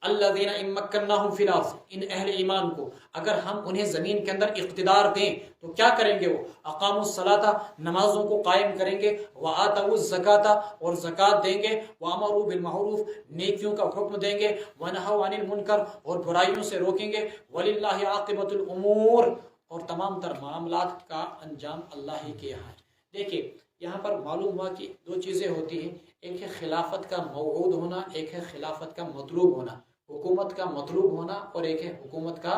الذین ان مکناہم فی الارض، ان اہل ایمان کو اگر ہم انہیں زمین کے اندر اقتدار دیں تو کیا کریں گے؟ وہ اقاموا الصلاۃ، نمازوں کو قائم کریں گے، وآتوا الزکاۃ، اور زکوٰۃ دیں گے، وامروا بالمعروف، نیکیوں کا حکم دیں گے، ونہوا عن المنکر، اور برائیوں سے روکیں گے، وللہ عاقبۃ الامور، اور تمام تر معاملات کا انجام اللہ ہی کے یہاں ہے. دیکھیے یہاں پر معلوم ہوا کہ دو چیزیں ہوتی ہیں، ایک ہے خلافت کا موعود ہونا، ایک ہے خلافت کا مطلوب ہونا، حکومت کا مطلوب ہونا، اور ایک ہے حکومت کا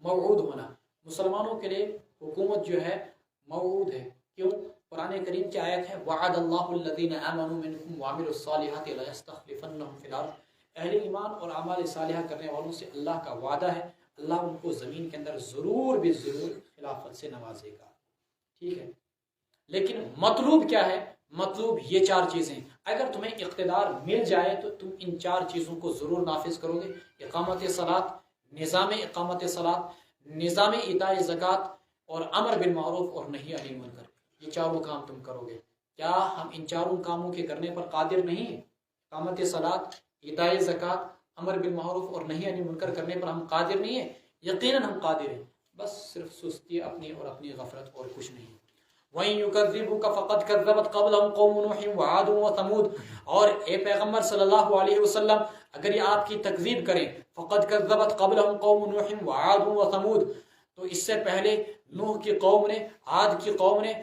موعود ہونا. مسلمانوں کے لیے حکومت جو ہے موعود ہے. کیوں؟ قرآن کریم کی آیت ہے وعد اللہ الذین آمنوا منکم وعملوا الصالحات لیستخلفنہم فی الارض، اہل ایمان اور اعمال صالحہ کرنے والوں سے اللہ کا وعدہ ہے، اللہ ان کو زمین کے اندر ضرور بھی ضرور خلافت سے نوازے گا. ٹھیک ہے، لیکن مطلوب کیا ہے؟ مطلوب یہ 4 چیزیں. اگر تمہیں اقتدار مل جائے تو تم ان 4 چیزوں کو ضرور نافذ کرو گے. اقامت صلاۃ، نظام اقامت صلاۃ، نظام ایتاء زکوٰۃ، اور امر بالمعروف اور نہی عن المنکر. یہ 4 کام تم کرو گے. کیا ہم ان 4 کاموں کے کرنے پر قادر نہیں ہیں؟ اقامت صلاۃ، ایتاء زکوٰۃ، امر بالمعروف اور نہی عن المنکر کرنے پر ہم قادر نہیں ہیں؟ یقیناً ہم قادر ہیں، بس صرف سستی اپنی اور اپنی غفلت اور کچھ نہیں. وَإِن يُكَذِّبُوكَ فَقَدْ كَذَّبَتْ قَبْلَهُمْ قَوْمُ نُوحٍ وَعَادٌ وَثَمُودُ، اور اے پیغمبر صلی اللہ علیہ وسلم اگر یہ آپ کی تکذیب کریں، فَقَدْ كَذَّبَتْ قَبْلَهُمْ قَوْمُ نُوحٍ وَعَادٌ وَثَمُودُ، تو اس سے پہلے نوح کی قوم نے، عاد کی قوم نے،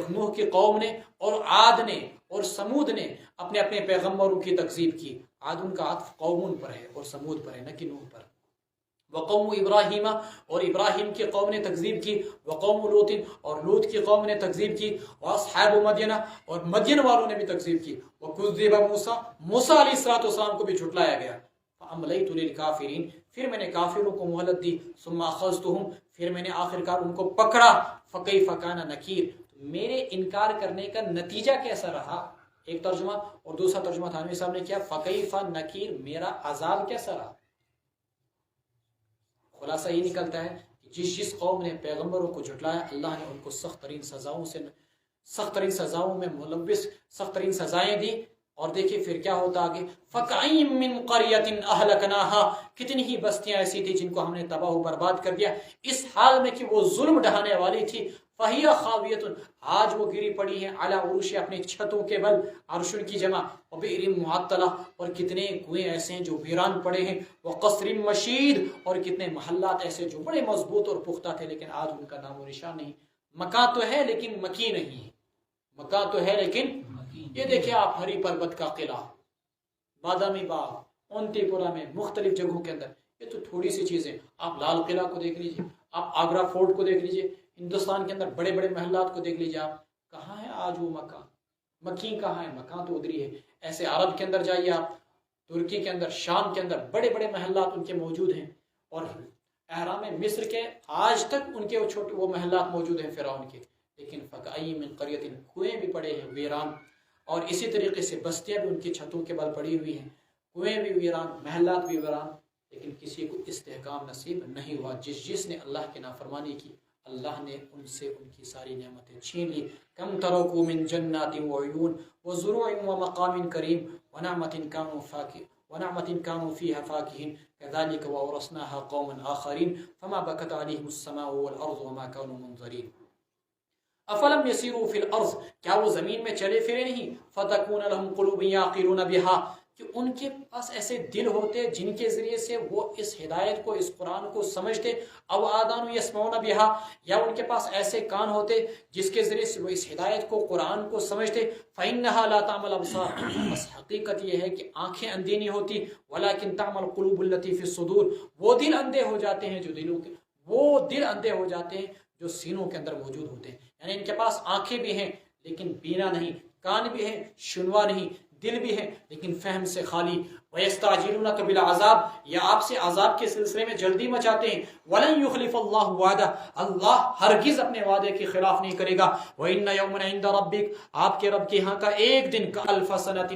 نوح کی قوم نے اور عاد نے اور سمود نے اپنے اپنے پیغمبروں کی تکذیب کی. عاد کا عطف قومون پر ہے اور سمود پر ہے، نہ کہ نوح پر. وقوم ابراہیم، اور ابراہیم کی قوم نے تکذیب کی، وقوم لوط، اور لوط کی قوم نے تکذیب کی، واصحاب مدین، اور مدین والوں نے بھی تکذیب کی، وکذب موسیٰ، موسیٰ علیہ السلام کو بھی جھٹلایا گیا. فاملیت للکافرین، پھر میں نے کافروں کو مہلت دی، ثم اخذتہم، پھر میں نے آخرکار ان کو پکڑا، فکیف کان نکیر، میرے انکار کرنے کا نتیجہ کیسا رہا. ایک ترجمہ، اور دوسرا ترجمہ تھانوی صاحب نے کیا فکیف نکیر، میرا عذاب کیسا رہا. خلاصہ یہ نکلتا ہے کہ جس قوم نے پیغمبروں کو جھٹلایا، اللہ نے ان کو سخت ترین سزاؤں میں ملوث، سخت ترین سزائیں دی. اور دیکھیے پھر کیا ہوتا آگے، فَكَأَيٍّ مِّن قَرْيَةٍ أَهْلَكْنَاهَا، کتنی ہی بستیاں ایسی تھی جن کو ہم نے تباہ و برباد کر دیا، اس حال میں کہ وہ ظلم ڈھانے والی تھی. فَهِيَ خَاوِيَةٌ، آج وہ گری پڑی ہیں، عَلَى عُرُوشِهَا، اپنے چھتوں کے بل، عرشن کی جمع، وَبِئْرٍ مُعَطَّلَةٍ، اور کتنے کنویں ایسے ہیں جو ویران پڑے ہیں، وَقَصْرٍ مَشِيدٍ، اور کتنے محلات ایسے جو بڑے مضبوط اور پختہ تھے لیکن آج ان کا نام و نشان نہیں. مکان تو ہے لیکن مکی نہیں ہے، مکان تو ہے لیکن یہ دیکھیں آپ ہری پربت کا قلعہ، بادامی باغ، اونتی پورہ میں مختلف جگہوں کے اندر، یہ تو تھوڑی سی چیزیں. آپ لال قلعہ کو دیکھ لیجئے، آپ آگرہ فورٹ کو دیکھ لیجئے، ہندوستان کے اندر بڑے بڑے محلات کو دیکھ لیجئے. آپ کہاں ہے آج وہ مکان؟ مکی کہاں ہے؟ مکان تو ادھری ہے. ایسے عرب کے اندر جائیے آپ، ترکی کے اندر، شام کے اندر بڑے بڑے محلات ان کے موجود ہیں. اور احرام مصر کے آج تک ان کے چھوٹے وہ محلات موجود ہیں فرعون کے، لیکن فکأی من قریۃ، کنویں بھی پڑے ہیں ویران، اور اسی طریقے سے بستیاں بھی ان کی چھتوں کے بل پڑی ہوئی ہیں، کنویں بھی ویران، محلات بھی ویران، لیکن کسی کو استحکام نصیب نہیں ہوا۔ جس نے اللہ کی نافرمانی کی، اللہ نے ان سے ان کی ساری نعمتیں چھین لی۔ کم ترکوا من جنات وعیون وزروع ومقام کریم ونعمت كانوا فيها فاكهين كذلك وأورثناها قوما آخرين فما بكت عليهم السماء والأرض وما كانوا منظرين۔ افلم يسيروا في الارض، کیا وہ زمین میں چلے پھرے نہیں؟ فتكون لهم قلوب يعقلون بها، کہ ان کے پاس ایسے دل ہوتے جن کے ذریعے سے وہ اس ہدایت کو، اس قرآن کو سمجھتے، او آذان يسمعون بها، یا ان کے پاس ایسے کان ہوتے جس کے ذریعے سے وہ اس ہدایت کو، قرآن کو سمجھتے۔ فإنها لا تعمى الأبصار، بس حقیقت یہ ہے کہ آنکھیں اندھی نہیں ہوتی، ولكن تعمى القلوب التي في الصدور، وہ دل اندھے ہو جاتے ہیں جو دلوں کے، وہ دل اندھے ہو جاتے ہیں جو سینوں کے اندر موجود ہوتے ہیں۔ یعنی ان کے پاس آنکھیں بھی ہیں لیکن بینا نہیں، کان بھی ہیں سنوا نہیں، دل بھی ہے لیکن فہم سے خالی۔ وَيَسْتَعْجِلُونَكَ بِالْعَذَابِ، یا آپ سے عذاب کے سلسلے میں جلدی مچاتے ہیں۔ وَلَن يُخْلِفَ اللَّهُ وَعْدَهُ، اللہ ہرگز اپنے وعدے کی خلاف نہیں کرے گا۔ وَإِنَّ يَوْمًا عِندَ رَبِّكَ، آپ کے رب کے ہاں کا ایک دن كَأَلْفَ سَنَةٍ،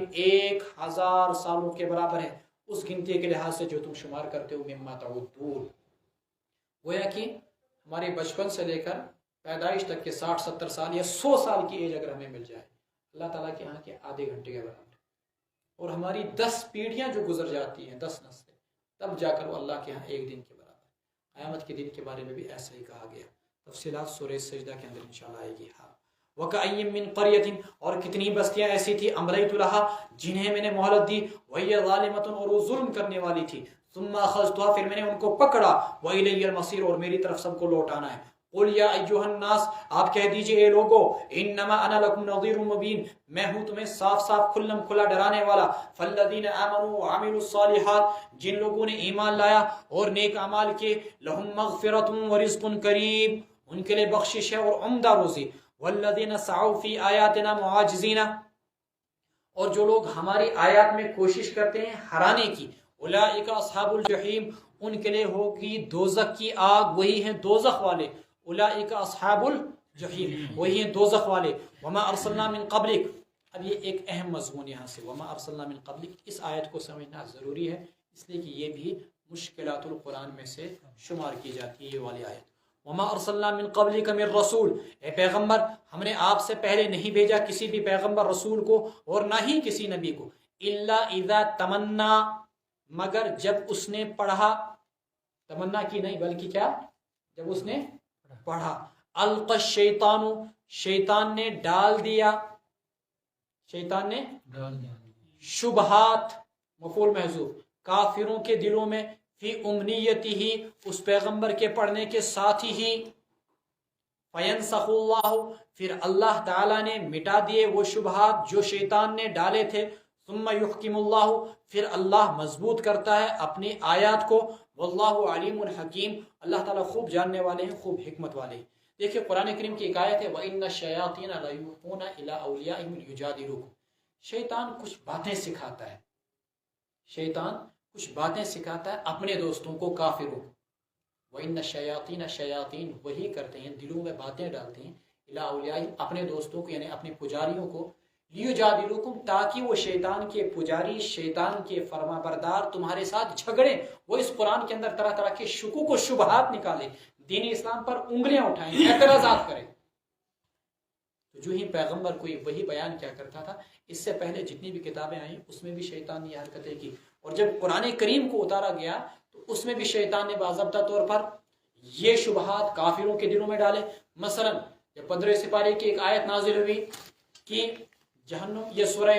1000 سالوں کے برابر ہے، اس گنتی کے لحاظ سے جو تم شمار کرتے ہو، مما تعدون۔ گویا کہ ہمارے بچپن سے لے کر پیدائش تک کے 60-70 سال یا 100 سال کی ایج اگر ہمیں مل جائے، اللہ تعالیٰ کے ہاں کے آدھے گھنٹے کے برابر، اور ہماری 10 پیڑھیاں جو گزر جاتی ہیں، 10 نسلیں، تب جا کر وہ اللہ کے ہاں ایک دن کے برابر۔ قیامت کے دن کے بارے میں بھی ایسا ہی کہا گیا، تفصیلات سورہ سجدہ کے اندر انشاءاللہ آئے گی۔ ہاں وَكَأَيٍّ مِّن قَرْيَةٍ، اور کتنی بستیاں ایسی تھی، أَمْلَيْتُ لَهَا، جنہیں میں نے مہلت دی، وَهِيَ ظَالِمَةٌ، اور وہ ظلم کرنے والی تھی، ثُمَّ أَخَذْتُهَا، پھر میں نے ان کو پکڑا، وَإِلَيَّ الْمَصِيرُ، اور میری طرف سب کو لوٹانا ہے۔ قُلْ يَا أَيُّهَا النَّاسُ، آپ کہہ دیجئے اے لوگو، إِنَّمَا أَنَا لَكُمْ نَظِيرٌ مُبِينٌ، میں ہوں تمہیں صاف صاف کھلم کھلا ڈرانے والا۔ فَالَّذِينَ آمَنُوا وَعَمِلُوا الصَّالِحَاتِ، جن لوگوں نے ایمان لایا اور نیک اعمال کیے، لَهُم مَغْفِرَةٌ وَرِزْقٌ کریم، ان کے لیے بخشش ہے اور عمدہ روزی۔ وَالَّذِينَ سَعَوْا فِي آيَاتِنَا مُعَاجِزِينَ، اور جو لوگ ہماری آیات میں کوشش کرتے ہیں ہرانے کی، اولئک اصحاب الجحیم، ان کے لیے ہوگی دوزخ کی آگ، وہی ہیں دوزخ والے، اولئک اصحاب الجحیم، وہی ہیں دوزخ والے۔ وما ارسلنا من قبلک، اب یہ ایک اہم مضمون یہاں سے، وما ارسلنا من قبلک، اس آیت کو سمجھنا ضروری ہے، اس لیے کہ یہ بھی مشکلات القرآن میں سے شمار کی جاتی ہے یہ والی آیت۔ وما ارسلنا من قبلک من رسول، اے پیغمبر ہم نے آپ سے پہلے نہیں بھیجا کسی بھی پیغمبر رسول کو اور نہ ہی کسی نبی کو، الا اذا تمنا، مگر جب اس نے پڑھا، تمنا کی نہیں بلکہ کیا، جب اس نے پڑھا، القى الشیطان، شیطان نے ڈال دیا، شیطان نے شبہات، مفعول محذوف، کافروں کے دلوں میں، فی امنیتہ، اس پیغمبر کے پڑھنے کے ساتھ ہی، فینسخ اللہ، پھر اللہ تعالیٰ نے مٹا دیے وہ شبہات جو شیطان نے ڈالے تھے، ثم یحکم اللہ، پھر اللہ مضبوط کرتا ہے اپنی آیات کو، واللہ علیم الحکیم، اللہ تعالیٰ خوب جاننے والے ہیں، خوب حکمت والے ہیں۔ دیکھیں قرآن کریم کی ایک آیت ہے، وَإِنَّ الشَّيَاطِينَ لَيُوحُونَ إِلَىٰ أَوْلِيَائِهِمْ لِيُجَادِلُوكُمْ، شیطان کچھ باتیں سکھاتا ہے، شیطان کچھ باتیں سکھاتا ہے اپنے دوستوں کو، کافروں کو۔ وَإِنَّ الشَّيَاطِينَ، شیاطین وہی کرتے ہیں، دلوں میں باتیں ڈالتے ہیں، إِلَىٰ أَوْلِيَائِهِمْ، اپنے دوستوں کو یعنی اپنے پجاریوں کو، لیجادلوکم، تاکہ وہ شیطان کے پجاری، شیطان کے فرما بردار تمہارے ساتھ جھگڑیں، وہ اس قرآن کے اندر طرح طرح کے شکوک و شبہات نکالیں، دین اسلام پر انگلیاں اٹھائیں، اعتراضات کریں۔ تو جو ہی پیغمبر کوئی وہی بیان کیا کرتا تھا، اس سے پہلے جتنی بھی کتابیں آئیں اس میں بھی شیطان نے یہ حرکتیں کی، اور جب قرآن کریم کو اتارا گیا تو اس میں بھی شیطان نے باضابطہ طور پر یہ شبہات کافروں کے دلوں میں ڈالے۔ مثلا جب 15 سپارے کی ایک آیت نازل ہوئی کہ جہنم، یہ سورہ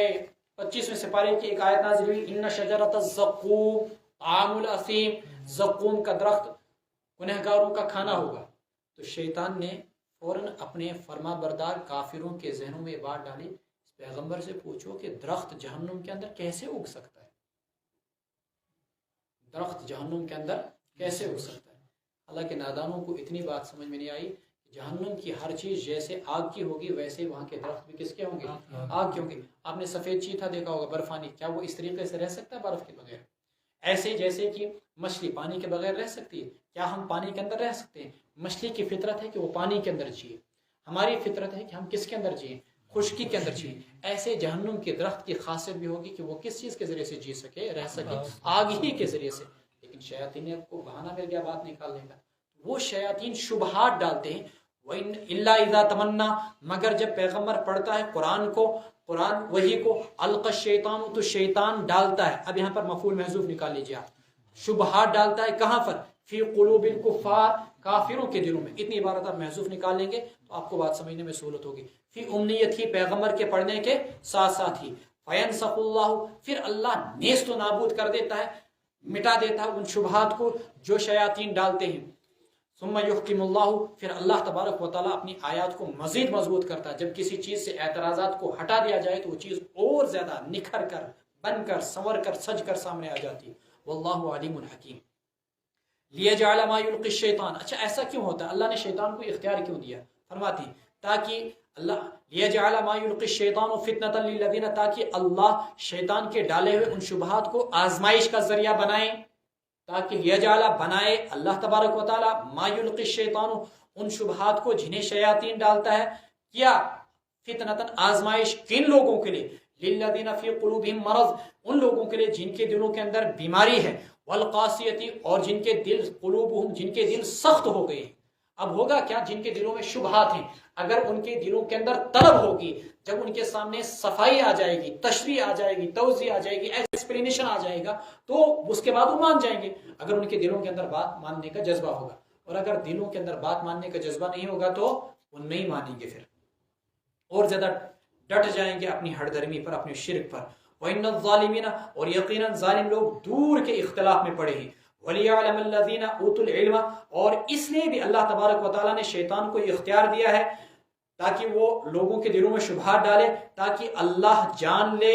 25ویں سپارے کی ایک آیت نازل ہوئی، ان شجرۃ الزقوم طعام الاثیم، زقوم کا درخت گنہگاروں کا کھانا ہوگا، تو شیطان نے فوراً اپنے فرما بردار کافروں کے ذہنوں میں بات ڈالی، اس پیغمبر سے پوچھو کہ درخت جہنم کے اندر کیسے اگ سکتا ہے، درخت جہنم کے اندر کیسے اگ سکتا ہے۔ حالانکہ نادانوں کو اتنی بات سمجھ میں نہیں آئی، جہنم کی ہر چیز جیسے آگ کی ہوگی ویسے وہاں کے درخت بھی کس کے ہوں گے، آگ کے ہوں گے۔ آپ نے سفید چیتا دیکھا ہوگا برفانی، کیا وہ اس طریقے سے رہ سکتا ہے برف کے بغیر؟ ایسے جیسے کہ مچھلی پانی کے بغیر رہ سکتی ہے، کیا ہم پانی کے اندر رہ سکتے ہیں؟ مچھلی کی فطرت ہے کہ وہ پانی کے اندر جیے۔ ہماری فطرت ہے کہ ہم کس کے اندر جئیں؟ خشکی کے اندر جئیں۔ ایسے جہنم کے درخت کی خاصیت بھی ہوگی کہ وہ کس چیز کے ذریعے سے جی سکے، رہ سکے؟ آگ ہی کے ذریعے سے۔ لیکن شیاطین نے کو بہانہ مل گیا بات نکالنے کا، وہ شیاطین شبہات ڈالتے ہیں۔ وَإِنَّ إِلَّا إِذَا تَمَنَّا، مگر جب پیغمبر پڑھتا ہے قرآن کو، قرآن وحی کو، القى الشیطان، تو شیطان ڈالتا ہے۔ اب یہاں پر مفعول محذوف نکال لیجیے آپ، شبہات ڈالتا ہے کہاں پر؟ فی قلوب الکفار، کافروں کے دلوں میں۔ اتنی عبارت آپ محذوف نکال لیں گے تو آپ کو بات سمجھنے میں سہولت ہوگی۔ فی امنیت ہی، پیغمبر کے پڑھنے کے ساتھ ساتھ ہی۔ فینسخ اللہ، پھر اللہ نیست و نابود کر دیتا ہے، مٹا دیتا ہے ان شبہات کو جو شیاطین ڈالتے ہیں۔ ثم یحکم اللہ، پھر اللہ تبارک و تعالیٰ اپنی آیات کو مزید مضبوط کرتا ہے۔ جب کسی چیز سے اعتراضات کو ہٹا دیا جائے تو وہ چیز اور زیادہ نکھر کر، بن کر، سنور کر، سج کر سامنے آ جاتی ہے۔ واللہ علیم حکیم۔ لیجعل ما یلقی الشیطان، اچھا ایسا کیوں ہوتا ہے؟ اللہ نے شیطان کو اختیار کیوں دیا؟ فرماتی ہیں تاکہ اللہ، لیجعل ما یلقی الشیطان فتنۃ للذین، تاکہ اللہ شیطان کے ڈالے ہوئے ان شبہات کو آزمائش کا ذریعہ بنائیں، تاکہ یجعل بنائے اللہ تبارک و تعالی ما یلقی الشیطان، ان شبہات کو جنہیں شیاطین ڈالتا ہے، کیا؟ فتنۃ، آزمائش، کن لوگوں کے لیے؟ للذین فی قلوبہم مرض، ان لوگوں کے لیے جن کے دلوں کے اندر بیماری ہے، والقاسیتی، اور جن کے دل، قلوبہم، جن کے دل سخت ہو گئے ہیں۔ اب ہوگا کیا؟ جن کے دلوں میں شبہات ہیں، اگر ان کے دلوں کے اندر طلب ہوگی، جب ان کے سامنے صفائی آ جائے گی، تشریح آ جائے گی، توضیح آ جائے گی، ایکسپلینیشن آ جائے گا، تو اس کے بعد وہ مان جائیں گے، اگر ان کے دلوں کے اندر بات ماننے کا جذبہ ہوگا۔ اور اگر دلوں کے اندر بات ماننے کا جذبہ نہیں ہوگا تو وہ نہیں مانیں گے، پھر اور زیادہ ڈٹ جائیں گے اپنی ہڑ درمی پر، اپنے شرک پر۔ وَإِنَّ الظَّالِمِينَ، اور یقیناً ظالم لوگ دور کے اختلاف میں پڑے ہیں۔ وَلِيَعْلَمَ الَّذِينَ أُوتُوا الْعِلْمَ، اور اس لیے بھی اللہ تبارک و تعالیٰ نے شیطان کو اختیار دیا ہے تاکہ وہ لوگوں کے دلوں میں شبہات ڈالے، تاکہ اللہ جان لے،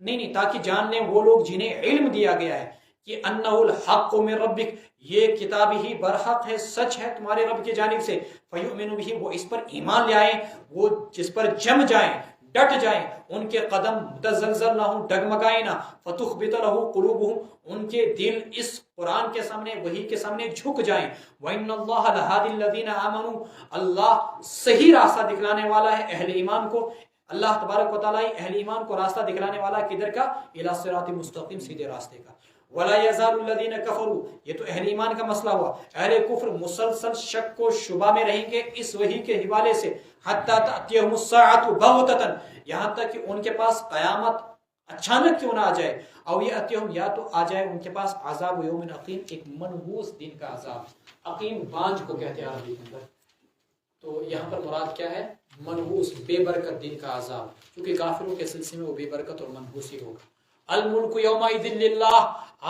نہیں، تاکہ جان لیں وہ لوگ جنہیں علم دیا گیا ہے کہ انہ الحق من ربک، یہ کتاب ہی برحق ہے، سچ ہے تمہارے رب کی جانب سے۔ فیؤمنوا بہ، وہ اس پر ایمان لے آئیں، وہ جس پر جم جائیں، ڈٹ جائیں، ان کے قدم متزلزل نہ ہوں، ڈگمگائیں نہ۔ فتخبت لہ قلوبہم، ان کے دل اس قرآن کے سامنے، وحی کے سامنے جھک جائیں۔ وَإِنَّ اللَّهَ لَهَادِ الَّذِينَ آمَنُوا، اللہ صحیح راستہ دکھلانے والا ہے اہل ایمان کو۔ اللہ تبارک و تعالیٰ اہل ایمان کو راستہ دکھلانے والا کدھر کا؟ الی صراط مستقیم، سیدھے راستے کا۔ وَلَا يَزَالُ الَّذِينَ كَفَرُوا، یہ تو اہل ایمان کا مسئلہ ہوا۔ اہل کفر مسلسل شک و شبہ میں رہیں گے اس وحی کے حوالے سے، حَتَّى تَأْتِيَهُمُ السَّاعَةُ بَغْتَةً، یہاں تک کہ ان کے پاس قیامت اچانک کیوں نہ آ جائے۔ او یأتیہم، یا تو آ جائے ان کے پاس عذاب یوم عقیم، ایک منحوس دن کا عذاب۔ عقیم بانجھ کو کہتے ہیں عربی کے اندر، تو یہاں پر مراد کیا ہے؟ منحوس، بے برکت دن کا عذاب، کیونکہ کافروں کے سلسلے میں وہ بے برکت اور منحوس ہی ہوگا۔ الملک یومئذ للہ،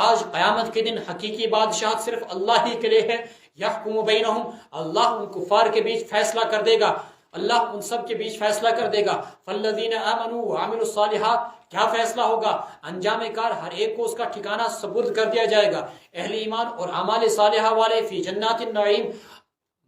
آج قیامت کے دن حقیقی بادشاہت صرف اللہ ہی کے لیے ہے۔ یحکم بینہم، اللہ ان کفار کے بیچ فیصلہ کر دے گا، اللہ ان سب کے بیچ فیصلہ کر دے گا۔ فالذین آمنوا وعملوا الصالحات، کیا فیصلہ ہوگا؟ انجام کار ہر ایک کو اس کا ٹھکانہ سپرد کر دیا جائے گا۔ اہل ایمان اور اعمال صالحہ والے فی جنات النعیم،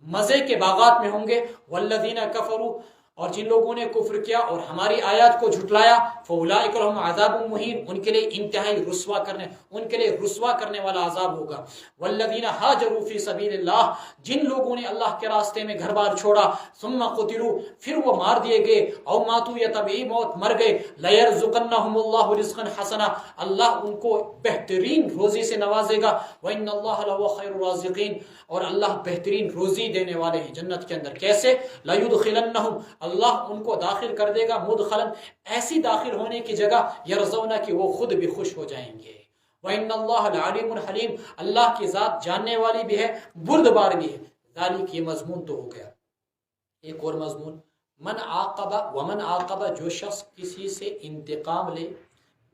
مزے کے باغات میں ہوں گے۔ والذین کفروا، اور جن لوگوں نے کفر کیا اور ہماری آیات کو جھٹلایا، فاولئک لہم عذاب مہین، ان کے لیے انتہائی رسوا کرنے والا عذاب ہوگا۔ والذین ہاجروا فی سبیل اللہ، جن لوگوں نے اللہ کے راستے میں گھر بار چھوڑا، ثم قتلوا، پھر وہ مار دیے گئے، او ماتوا، یا طبعی موت مر گئے، لیرزقنہم اللہ رزقا حسنا، اللہ ان کو بہترین روزی سے نوازے گا۔ وان اللہ لہو خیر الرازقین، اور اللہ بہترین روزی دینے والے ہیں جنت کے اندر۔ کیسے؟ لیدخلنہم، اللہ ان کو داخل کر دے گا، مدخلن، ایسی داخل ہونے کی جگہ، یرزون، کہ وہ خود بھی خوش ہو جائیں گے۔ وَإِنَّ اللَّهَ لَعَلِيمٌ حَلِيمٌ، اللہ کی ذات جاننے والی بھی ہے، بردبار بھی ہے۔ ذالک، یہ مضمون تو ہو گیا۔ ایک اور مضمون، من عاقب، ومن عاقب، جو شخص کسی سے انتقام لے،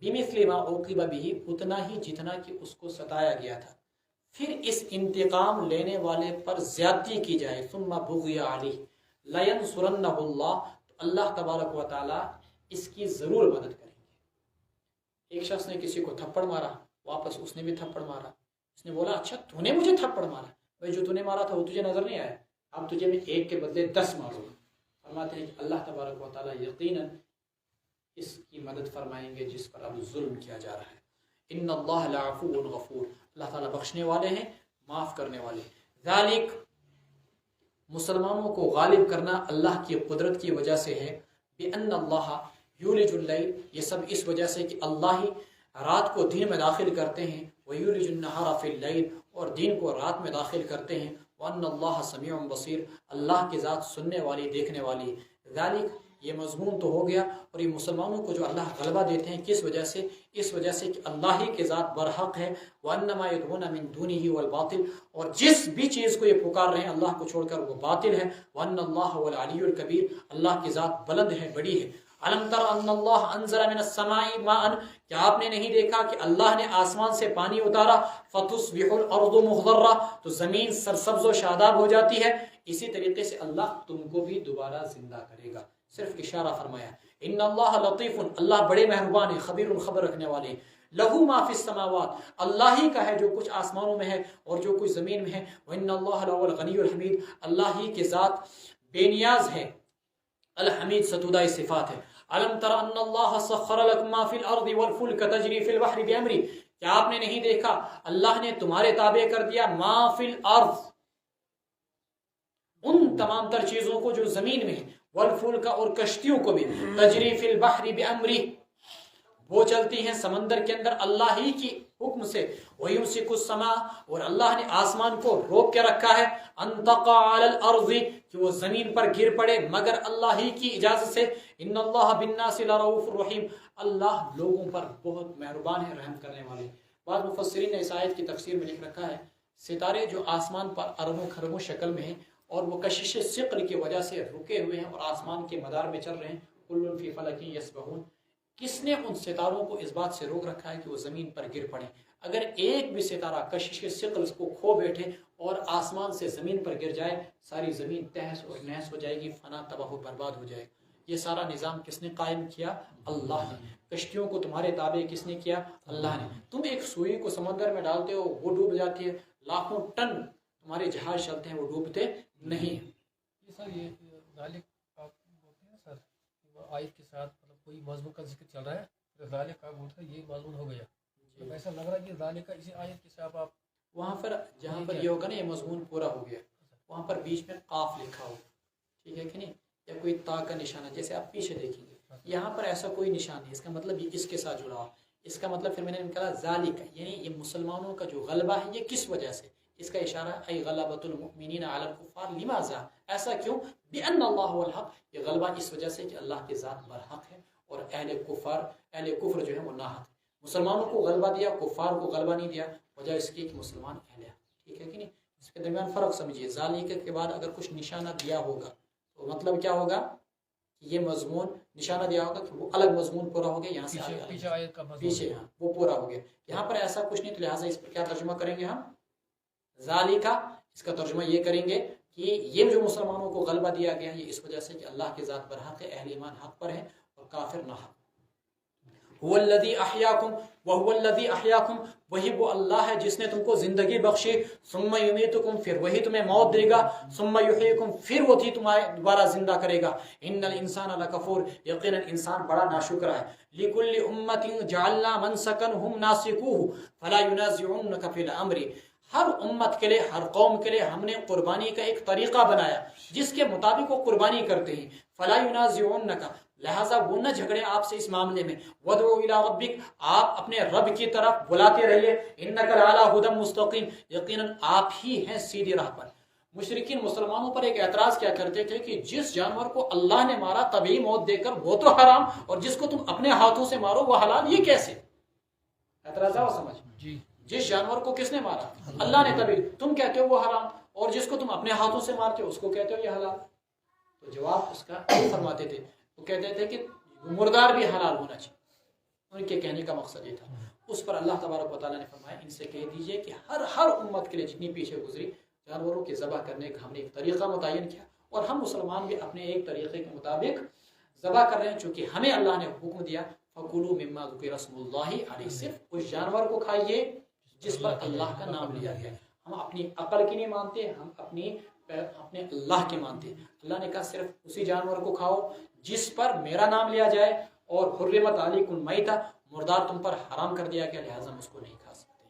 بمثل ما عوقب به، اتنا ہی جتنا کہ اس کو ستایا گیا تھا، پھر اس انتقام لینے والے پر زیادتی کی جائے، ثم بغی علیہ لینصرنہ اللہ، تو اللہ تبارک و تعالی اس کی ضرور مدد کریں گے۔ ایک شخص نے کسی کو تھپڑ مارا، واپس اس نے بھی تھپڑ مارا، اس نے بولا اچھا تو نے مجھے تھپڑ مارا، بھائی جو تو نے مارا تھا وہ تجھے نظر نہیں آیا، اب تجھے میں ایک کے بدلے 10 ماروں گا۔ فرماتے ہیں کہ اللہ تبارک و تعالی یقیناً اس کی مدد فرمائیں گے جس پر اب ظلم کیا جا رہا ہے۔ ان اللہ لعفو غفور، اللہ تعالیٰ بخشنے والے ہیں، معاف کرنے والے۔ ذالک، مسلمانوں کو غالب کرنا اللہ کی قدرت کی وجہ سے ہے. بِأَنَّ اللَّهَ يُولِجُ اللَّيْلَ، یہ سب اس وجہ سے کہ اللہ ہی رات کو دن میں داخل کرتے ہیں. وَيُولِجُ النَّهَارَ فِي اللَّيْلِ، اور دن کو رات میں داخل کرتے ہیں. وَأَنَّ اللَّهَ سَمِيعٌ بَصِيرٌ، اللہ کی ذات سننے والی دیکھنے والی. ذالک، یہ مضمون تو ہو گیا. اور یہ مسلمانوں کو جو اللہ غلبہ دیتے ہیں کس وجہ سے؟ اس وجہ سے کہ اللہ ہی کے ذات برحق ہے. وَأَنَّمَا يَدْعُونَ مِن دُونِهِ وَالْبَاطِلُ، اور جس بھی چیز کو یہ پکار رہے ہیں اللہ کو چھوڑ کر وہ باطل ہے. وَأَنَّ اللَّهَ هُوَ الْعَلِيُّ الْكَبِيرُ، اللہ کی ذات بلند ہے، بڑی ہے. أَلَمْ تَرَ أَنَّ اللَّهَ أَنزَلَ مِنَ السَّمَاءِ مَاءً، کیا آپ نے نہیں دیکھا کہ اللہ نے آسمان سے پانی اتارا؟ فَتُصْبِحُ الْأَرْضُ مُخْضَرَّةً، تو زمین سرسبز و شاداب ہو جاتی ہے. اسی طریقے سے اللہ تم کو بھی دوبارہ زندہ کرے گا. صرف اشارہ فرمایا. ان اللہ لطیف، اللہ بڑے مہربان ہے، خبیر، خبر رکھنے والے. لہو ما فی السماوات، اللہ ہی کا ہے جو کچھ آسمانوں میں ہے اور جو کچھ زمین میں ہے. وان اللہ لہو الغنی الحمید، اللہ ہی کے ذات بے نیاز ہے، الحمید ستودہ صفات ہے. علم تر ان اللہ سخر لکم ما فی الارض والفلک تجری فی البحر بامری، کیا آپ نے نہیں دیکھا اللہ نے تمہارے تابع کر دیا ما فی الارض، ان تمام تر چیزوں کو جو زمین میں ہیں، والفلک، اور کشتیوں کو بھی، تجری فی البحر بامری، وہ چلتی ہیں سمندر کے اندر اللہ ہی کی حکم سے. وَيُمْسِكُ السَّمَاءَ، اور اللہ نے آسمان کو روک کے رکھا ہے، أَن تَقَعَ عَلَى الْأَرْضِ، کہ وہ زمین پر گر پڑے مگر اللہ ہی کی اجازت سے. إِنَّ اللَّهَ بِالنَّاسِ لَرَءُوفٌ رَحِيمٌ، اللہ لوگوں پر بہت مہربان ہے، رحم کرنے والے. بعض مفسرین نے اس آیت کی تفسیر میں لکھ رکھا ہے ستارے جو آسمان پر اربوں خربوں شکل میں ہیں اور وہ کشش ثقل کی وجہ سے رکے ہوئے ہیں اور آسمان کے مدار میں چل رہے ہیں. کل فی فلک یسبحون، کس نے ان ستاروں کو اس بات سے روک رکھا ہے کہ وہ زمین پر گر پڑیں؟ اگر ایک بھی ستارہ کشش ثقل کو کھو بیٹھے اور آسمان سے زمین پر گر جائے، ساری زمین تہس اور نہس ہو جائے گی، فنا تباہ و برباد ہو جائے گا. یہ سارا نظام کس نے قائم کیا؟ اللہ نے. کشتیوں کو تمہارے تابع کس نے کیا؟ اللہ نے. تم ایک سوئی کو سمندر میں ڈالتے ہو وہ ڈوب جاتی ہے، لاکھوں ٹن تمہارے جہاز چلتے ہیں وہ ڈوبتے نہیں. یہ سر یہ ذالک آپ بولتے ہیں سر آیت کے ساتھ مطلب کوئی مضمون کا ذکر چل رہا ہے تو ذالک آپ بولتے ہیں یہ مضمون ہو گیا، تو ایسا لگ رہا ہے کہ ذالک کا اسی آیت کے ساتھ آپ وہاں پر جہاں پر یہ ہوگا نا یہ مضمون پورا ہو گیا، وہاں پر بیچ میں قاف لکھا ہو، ٹھیک ہے کہ نہیں، یا کوئی تا کا نشانہ جیسے آپ پیچھے دیکھیں گے. یہاں پر ایسا کوئی نشان نہیں، اس کا مطلب یہ اس کے ساتھ جڑا ہوا. اس کا مطلب پھر میں نے کہا ذالک، یعنی یہ مسلمانوں کا جو غلبہ ہے یہ کس وجہ سے، اس کا اشارہ ای غلبۃ المؤمنین علی الکفار، لماذا، ایسا کیوں؟ بان اللہ هو الحق، یہ غلبہ اس وجہ سے کہ اللہ کے ذات برحق ہے اور اہل کفر جو ہے وہ ناحق. مسلمانوں کو غلبہ دیا، کفار کو غلبہ نہیں دیا، وجہ اس کی کہ مسلمان اہل حق. ٹھیک ہے کہ نہیں؟ اس کے درمیان فرق سمجھیے. ذالک کے بعد اگر کچھ نشانہ دیا ہوگا تو مطلب کیا ہوگا کہ یہ مضمون نشانہ دیا ہوگا کہ وہ الگ مضمون پورا ہو گیا، یہاں سے پیچھے ہاں وہ پورا ہو گیا. یہاں پر ایسا کچھ نہیں، تو لہٰذا اس پر کیا ترجمہ کریں گے ہم؟ ذالکا، اس کا ترجمہ یہ کریں گے کہ یہ جو مسلمانوں کو غلبہ دیا گیا یہ اس وجہ سے کہ اللہ کے ذات برحق ہے، اہل ایمان حق پر ہے اور کافر ناحق. هو الذی احیاکم وهو الذی احیاکم، وہی وہ اللہ ہے جس نے تم کو زندگی بخشی، ثم یمیتکم، پھر وہی تمہیں موت دے گا، ثم یحییکم، پھر وہی تمہیں دوبارہ زندہ کرے گا. ان الانسان لکفور، یقینا انسان بڑا ناشکرا ہے. لکل امۃ جعلنا منسکا هم ناسکوہ فلا ینازعنک فی الامر، ہر امت کے لیے، ہر قوم کے لیے ہم نے قربانی کا ایک طریقہ بنایا جس کے مطابق وہ قربانی کرتے ہیں. فلا ینازعنک، لہذا وہ نہ جھگڑے آپ سے اس معاملے میں. وَدْعُوا إِلَىٰ رَبِّكَ، آپ اپنے رب کی طرف بلاتے رہیے. إِنَّكَ لَعَلَىٰ هُدًى مُسْتَقِيمٍ، یقیناً آپ ہی ہیں سیدھی راہ پر. مشرکین مسلمانوں پر ایک اعتراض کیا کرتے تھے کہ جس جانور کو اللہ نے مارا طبعی موت دے کر وہ تو حرام، اور جس کو تم اپنے ہاتھوں سے مارو وہ حلال، یہ کیسے؟ اعتراض ہے وہ سمجھ. جس جانور کو کس نے مارا؟ اللہ نے طبعی، تم کہتے ہو وہ حرام، اور جس کو تم اپنے ہاتھوں سے مارتے ہو اس کو کہتے ہو یہ حلال. تو جواب اس کا فرماتے تھے، وہ کہتے تھے کہ مردار بھی حلال ہونا چاہیے. ان کے کہنے کا مقصد یہ تھا. اس پر اللہ تبارک و تعالیٰ نے فرمایا ان سے کہہ دیجئے کہ ہر امت کے لیے جتنی پیچھے گزری جانوروں کے ذبح کرنے کا ہم نے ایک طریقہ متعین کیا، اور ہم مسلمان بھی اپنے ایک طریقے کے مطابق ذبح کر رہے ہیں چونکہ ہمیں اللہ نے حکم دیا فَكُلُوا مِمَّا ذُكِرَ اسْمُ اللَّهِ عَلَيْهِ، صرف اس جانور کو کھائیے جس پر اللہ کا نام لیا گیا. ہم اپنی عقل کی نہیں مانتے، ہم اپنے اللہ کے مانتے. اللہ نے کہا صرف اسی جانور کو کھاؤ جس پر میرا نام لیا جائے، اور حرمت علیکم المیتۃ، مردار تم پر حرام کر دیا گیا، لہٰذا ہم اس کو نہیں کھا سکتے.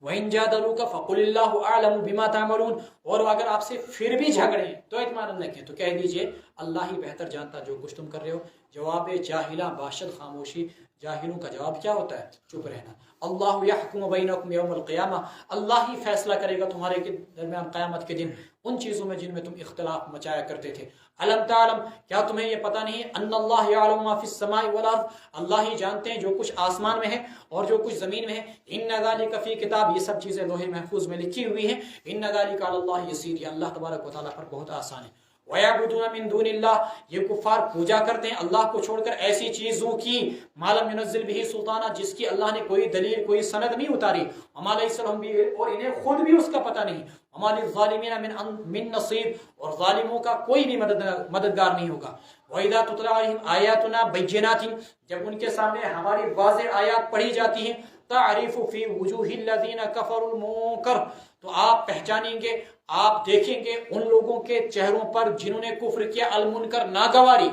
وَإِن جَادَلُوكَ فَقُلِ اللَّهُ أَعْلَمُ بِمَا تَعْمَلُونَ، اور اگر آپ سے پھر بھی جھگڑیں تو اطمینان رکھیں تو کہہ دیجئے اللہ ہی بہتر جانتا جو کچھ تم کر رہے ہو۔ جواب جاہلاں باشد خاموشی، جاہلوں کا جواب کیا ہوتا ہے؟ چپ رہنا۔ اللہ یحکم بینکم یوم القیامہ، اللہ ہی فیصلہ کرے گا تمہارے درمیان قیامت کے دن ان چیزوں میں جن میں تم اختلاف مچایا کرتے تھے۔ الم تعلم، کیا تمہیں یہ پتہ نہیں ان اللہ یعلم ما فی السماء والارض، اللہ ہی جانتے ہیں جو کچھ آسمان میں ہے اور جو کچھ زمین میں ہے۔ ان ذالک فی کتاب، یہ سب چیزیں لوح محفوظ میں لکھی ہوئی ہیں۔ ان ذالک علی اللہ یسیر، یہ اللہ تبارک و تعالیٰ پر بہت آسان ہے۔ وَيَعْبُدُونَ مِن دُونِ اللَّهِ، یہ کفار پوجا کرتے ہیں اللہ کو چھوڑ کر ایسی چیزوں کی ما لم ينزل به سلطانہ، جس کی اللہ نے کوئی دلیل کوئی سند نہیں اتاری۔ وما لیس لهم به، اور انہیں خود بھی اس کا پتہ نہیں۔ وما للظالمین من نصیر، اور ظالموں کا کوئی بھی مددگار نہیں ہوگا۔ وَإِذَا تُتْلَىٰ عَلَيْهِمْ آيَاتُنَا بَيِّنَاتٍ، جب ان کے سامنے ہماری واضح آیات پڑھی جاتی ہیں، تَعْرِفُ فِي وُجُوهِ الَّذِينَ كَفَرُوا الْمُنكَرَ، تو آپ پہچانیں گے، آپ دیکھیں گے ان لوگوں کے چہروں پر جنہوں نے کفر کیا، المنکر ناگواری،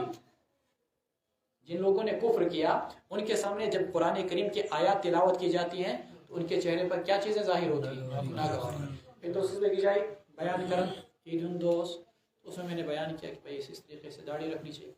جن لوگوں نے کفر کیا ان کے سامنے جب قرآن کریم کی آیات تلاوت کی جاتی ہیں تو ان کے چہرے پر کیا چیزیں ظاہر ہوتی ہیں؟ ناگواری۔ پھر دوست لگی جائے بیان کرن عید دوست، اس میں نے بیان کیا کہ بھائی اس طریقے سے داڑھی رکھنی چاہیے۔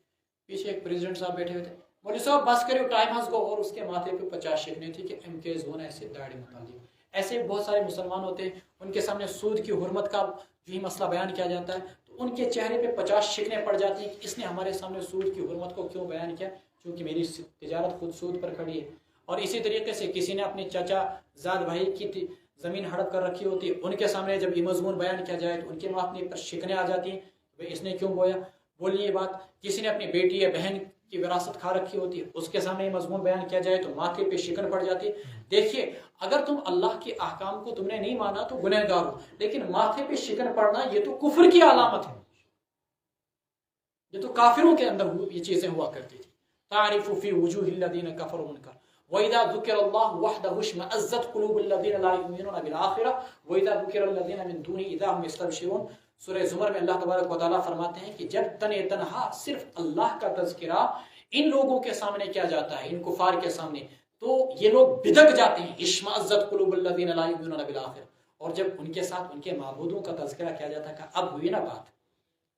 پیچھے ایک پریزیڈنٹ صاحب بیٹھے ہوئے تھے، مولوی صاحب بس کرو ٹائم ہز گو، اور اس کے ماتھے پہ 50 شکنیں تھی کہ ایم کے زون ایسے داڑھی متعلق۔ ایسے بہت سارے مسلمان ہوتے ہیں، ان کے سامنے سود کی حرمت کا جو ہی مسئلہ بیان کیا جاتا ہے تو ان کے چہرے پہ 50 شکنیں پڑ جاتی ہیں کہ اس نے ہمارے سامنے سود کی حرمت کو کیوں بیان کیا، چونکہ میری تجارت خود سود پر کھڑی ہے۔ اور اسی طریقے سے کسی نے اپنے چچا زاد بھائی کی زمین ہڑپ کر رکھی ہوتی ہے، ان کے سامنے جب یہ مضمون بیان کیا جائے تو ان کے ماتھے پر شکنیں آ جاتی ہیں، بھائی اس نے کیوں بویا، بولی یہ بات۔ کسی نے اپنی بیٹی یا بہن کی وراثت کھا رکھی ہوتی ہے، اس کے سامنے یہ مضمون بیان کیا جائے تو ماتھے پہ شکن پڑ جاتی ہے۔ دیکھیے اگر تم اللہ کے احکام کو تم نے نہیں مانا تو گنہگار ہو، لیکن ماتھے پہ شکن پڑنا یہ تو کفر کی علامت ہے، یہ تو کافروں کے اندر یہ چیزیں ہوا کرتی تھی۔ تعرف فی وجوہ الذین کفروا المنکر وَإِذَا ذُكِرَ اللَّهُ وَحْدَهُ اشْمَأَزَّتْ قُلُوبُ الَّذِينَ لَا يُؤْمِنُونَ بِالْآخِرَةِ وَإِذَا ذُكِرَ الَّذِينَ مِن دُونِهِ إِذَا هُمْ يَسْتَبْشِرُونَ۔ سورہ زمر میں اللہ تبارک و تعالیٰ فرماتے ہیں کہ جب تنہا صرف اللہ کا تذکرہ ان لوگوں کے سامنے کیا جاتا ہے، ان کفار کے سامنے، تو یہ لوگ بدک جاتے ہیں۔ اشمأزت قلوب الذین لا یؤمنون بالآخرہ، اور جب ان کے ساتھ ان کے معبودوں کا تذکرہ کیا جاتا ہے کہ اب ہوئی نا بات،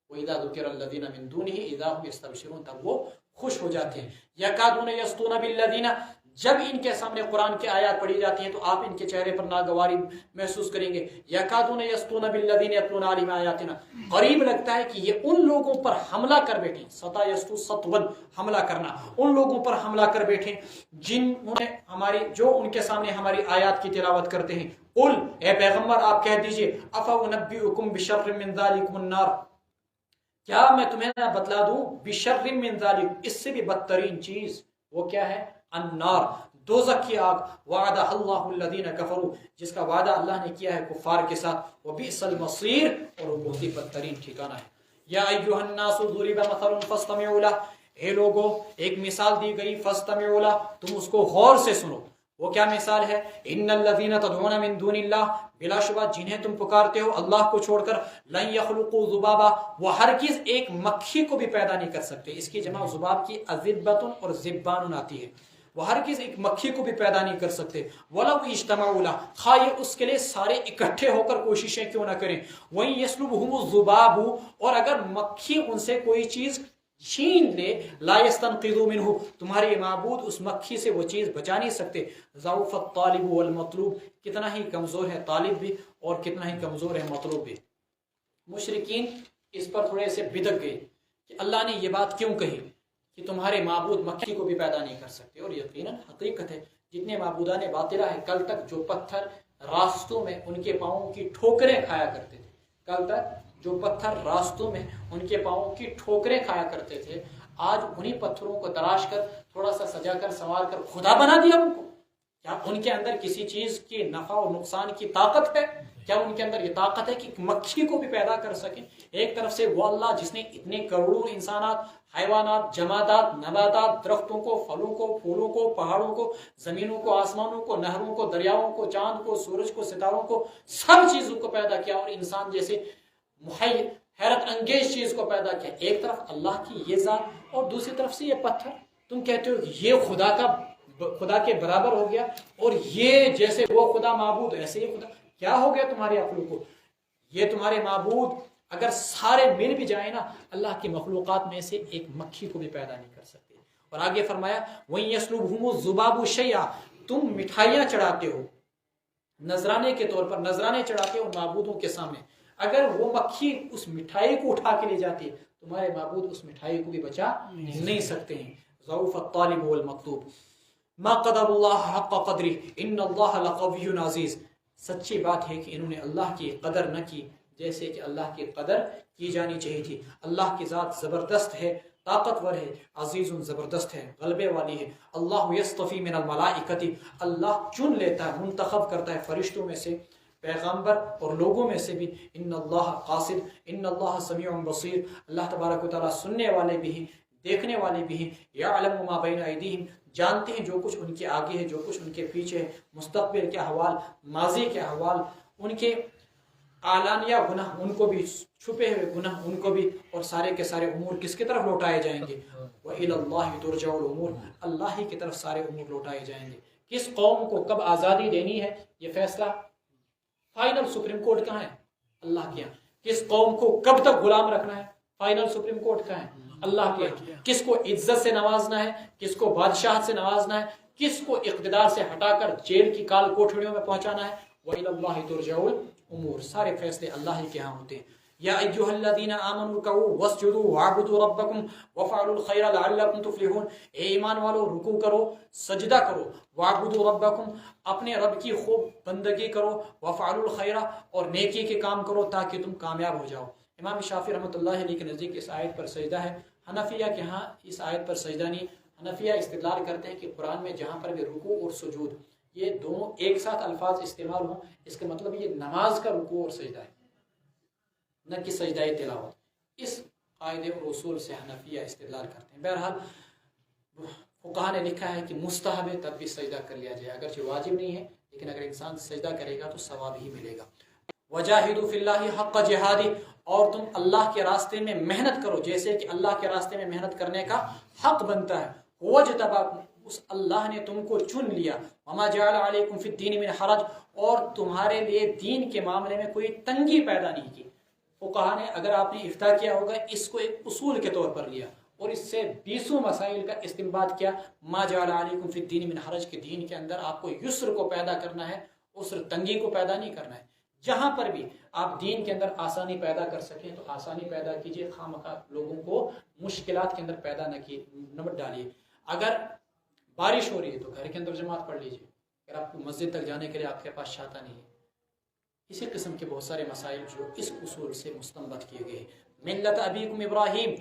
وَإِذَا ذُكِرَ الَّذِينَ مِن دُونِهِ إِذَا هُمْ يَسْتَبْشِرُونَ، تب وہ خوش ہو جاتے ہیں۔ یَکَادُونَ یَسْطُونَ بِالَّذِينَ، جب ان کے سامنے قرآن کی آیات پڑھی جاتی ہیں تو آپ ان کے چہرے پر ناگواری محسوس کریں گے۔ یَکَادُونَ یَسْطُونَ بِالَّذِينَ يَتْلُونَ عَلَيْهِمْ آیَاتِنَا، قریب لگتا ہے کہ یہ ان لوگوں پر حملہ کر بیٹھیں، سطا یستو سطون، حملہ کرنا، ان لوگوں پر حملہ کر بیٹھیں جنہوں نے جو ان کے سامنے ہماری آیات کی تلاوت کرتے ہیں۔ قل، اے پیغمبر آپ کہہ دیجئے، أَفَأُنَبِّئُكُم بِشَرٍّ مِّن ذَلِكُمُ النَّارِ، کیا میں تمہیں نہ بتلا دوں بشر من ذالک، اس سے بھی بدترین چیز وہ کیا ہے، النار، دوزخ کی آگ، وعدہ اللہ الذین کفروا، جس کا وعدہ اللہ نے کیا ہے کفار کے ساتھ، وبئس المصیر، اور وہ بہت ہی بدترین ٹھکانہ ہے۔ یا ایھا الناس ضرب مثل فاستمعوا له، اے لوگو ایک مثال دی گئی، فاستمعوا له، تم اس کو غور سے سنو۔ وہ کیا مثال ہے؟ ان الذین تدعون من دون اللہ، بلا شبہ جنہیں تم پکارتے ہو اللہ کو چھوڑ کر، لن یخلقوا ذبابا، وہ ہرگز ایک مکھی کو بھی پیدا نہیں کر سکتے۔ اس کی جمع ذباب کی اذبۃ اور ذبان آتی ہے، وہ ہرگز ایک مکھی کو بھی پیدا نہیں کر سکتے۔ ولو اجتمعوا له، خواہ یہ اس کے لیے سارے اکٹھے ہو کر کوششیں کیوں نہ کریں۔ وَإِن يَسْلُبْهُمُ الذُّبَابُ، اور اگر مکھی ان سے کوئی چیز چھین لے، لا يستنقذوا منہ، تمہارے معبود اس مکھی سے وہ چیز بچا نہیں سکتے۔ ضعف الطالب والمطلوب، کتنا ہی کمزور ہے طالب بھی اور کتنا ہی کمزور ہے مطلوب بھی۔ مشرکین اس پر تھوڑے سے بدک گئے کہ اللہ نے یہ بات کیوں کہی کہ تمہارے معبود مکھی کو بھی پیدا نہیں کر سکتے، اور یقیناً حقیقت ہے جتنے معبودان باطلہ ہیں، کل تک جو پتھر راستوں میں ان کے پاؤں کی ٹھوکریں کھایا کرتے تھے، کل تک جو پتھر راستوں میں ان کے پاؤں کی ٹھوکریں کھایا کرتے تھے، آج انہی پتھروں کو تراش کر تھوڑا سا سجا کر سنوار کر خدا بنا دیا ان کو۔ کیا ان کے اندر کسی چیز کی نفع و نقصان کی طاقت ہے؟ کیا ان کے اندر یہ طاقت ہے کہ مکھی کو بھی پیدا کر سکیں؟ ایک طرف سے وہ اللہ جس نے اتنے کروڑوں انسانات، حیوانات، جمادات، نباتات، درختوں کو، پھلوں کو، پھولوں کو، پہاڑوں کو، زمینوں کو، آسمانوں کو، نہروں کو، دریاؤں کو، چاند کو، سورج کو، ستاروں کو، سب چیزوں کو پیدا کیا، اور انسان جیسے حیرت انگیز چیز کو پیدا کیا۔ ایک طرف اللہ کی یہ ذات اور دوسری طرف سے یہ پتھر، تم کہتے ہو کہ یہ خدا کا خدا کے برابر ہو گیا، اور یہ جیسے وہ خدا معبود ایسے ہی خدا. کیا ہو گیا تمہاری عقلوں کو؟ یہ تمہارے معبود اگر سارے مل بھی جائیں نا، اللہ کی مخلوقات میں سے ایک مکھی کو بھی پیدا نہیں کر سکتے. اور آگے فرمایا وَإِن يَسْلُبْهُمُ الذُّبَابُ شَيْئًا، تم مٹھائیاں چڑھاتے ہو نذرانے کے طور پر، نذرانے چڑھاتے ہو معبودوں کے سامنے، اگر وہ مکھی اس مٹھائی کو اٹھا کے لے جاتی ہے، تمہارے معبود اس مٹھائی کو بھی بچا نہیں سکتے ہیں. ضعف الطالب والمطلوب ما قدر اللہ حق قدری ان اللہ لقوی عزیز. سچی بات ہے کہ انہوں نے اللہ کی قدر نہ کی جیسے کہ اللہ کی قدر کی جانی چاہیے تھی. اللہ کی ذات زبردست ہے، طاقتور ہے، عزیز زبردست ہے، غلبے والی ہے. اللہ یصطفی من الملائکۃ، اللہ چن لیتا ہے، منتخب کرتا ہے فرشتوں میں سے، پیغمبر اور لوگوں میں سے بھی. ان اللہ قاصد ان اللہ سمیع بصیر، اللہ تبارک و تعالیٰ سننے والے بھی ہیں، دیکھنے والے بھی ہیں. یعلم ما بین ایدیہم، جانتے ہیں جو کچھ ان کے آگے ہے، جو کچھ ان کے پیچھے ہے، مستقبل کے احوال، ماضی کے احوال، ان کے اعلانیہ گناہ ان کو بھی، چھپے ہوئے گناہ ان کو بھی، اور سارے کے سارے امور کس کی طرف لوٹائے جائیں گے؟ وَإِلَى اللَّهِ تُرْجَعُ الْأُمُورُ، اللہ ہی کی طرف سارے امور لوٹائے جائیں گے. کس قوم کو کب آزادی دینی ہے یہ فیصلہ فائنل سپریم کورٹ کہاں ہے؟ اللہ کے یہاں. کس قوم کو کب تک غلام رکھنا ہے؟ فائنل سپریم کورٹ کہاں ہے؟ اللہ کے یہاں. کس کو عزت سے نوازنا ہے، کس کو بادشاہت سے نوازنا ہے، کس کو اقتدار سے ہٹا کر جیل کی کال کوٹھڑیوں میں پہنچانا ہے. وَإِلَى اللَّهِ تُرْجَعُ الْأُمُورُ، سارے فیصلے اللہ ہی کے ہاں ہوتے ہیں. یا ایھا الذین آمنوا ارکعوا واسجدوا واعبدوا ربکم وافعلوا الخیر لعلکم تفلحون. اے ایمان والو، رکوع کرو، سجدہ کرو، واعبدوا ربکم، اپنے رب کی خوب بندگی کرو، وافعلوا الخیر، اور نیکی کے کام کرو تاکہ تم کامیاب ہو جاؤ. امام شافعی رحمۃ اللہ علیہ کے نزدیک اس آیت پر سجدہ ہے. حنفیہ کے ہاں اس آیت پر سجدہ نہیں. حنفیہ استدلال کرتے ہیں کہ قرآن میں جہاں پر بھی رکوع اور سجود یہ دونوں ایک ساتھ الفاظ استعمال ہوں، اس کا مطلب یہ نماز کا رکوع اور سجدہ ہے، نہ کہ سجدہ تلاوت. اس قاعدے اور اصول سے حنفیہ استدلال کرتے ہیں. بہرحال فقہا نے لکھا ہے کہ مستحب ہے تب بھی سجدہ کر لیا جائے، اگرچہ واجب نہیں ہے، لیکن اگر انسان سجدہ کرے گا تو ثواب ہی ملے گا. وجاہدوا فی اللہ حق جہادی، اور تم اللہ کے راستے میں محنت کرو جیسے کہ اللہ کے راستے میں محنت کرنے کا حق بنتا ہے. وجتباکم، اس اللہ نے تم کو چن لیا. وما جعل علیکم فی الدین من حرج، اور تمہارے لیے دین کے معاملے میں کوئی تنگی پیدا نہیں کی. فقہا نے، اگر آپ نے افتاء کیا ہوگا، اس کو ایک اصول کے طور پر لیا اور اس سے 20 مسائل کا استنباط کیا. ما جعل علیکم فی الدین من حرج، کے دین کے اندر آپ کو یسر کو پیدا کرنا ہے، عسر تنگی کو پیدا نہیں کرنا ہے. جہاں پر بھی آپ دین کے اندر آسانی پیدا کر سکیں تو آسانی پیدا کیجیے، خامخواہ لوگوں کو مشکلات کے اندر پیدا نہ ڈالیے. اگر بارش ہو رہی ہے تو گھر کے اندر جماعت پڑھ لیجیے، اگر آپ کو مسجد تک جانے کے لیے آپ کے پاس چھاتا نہیں ہے. اسی قسم کے بہت سارے مسائل جو اس اصول سے مستنبط کیے گئے. ملت ابیکم ابراہیم،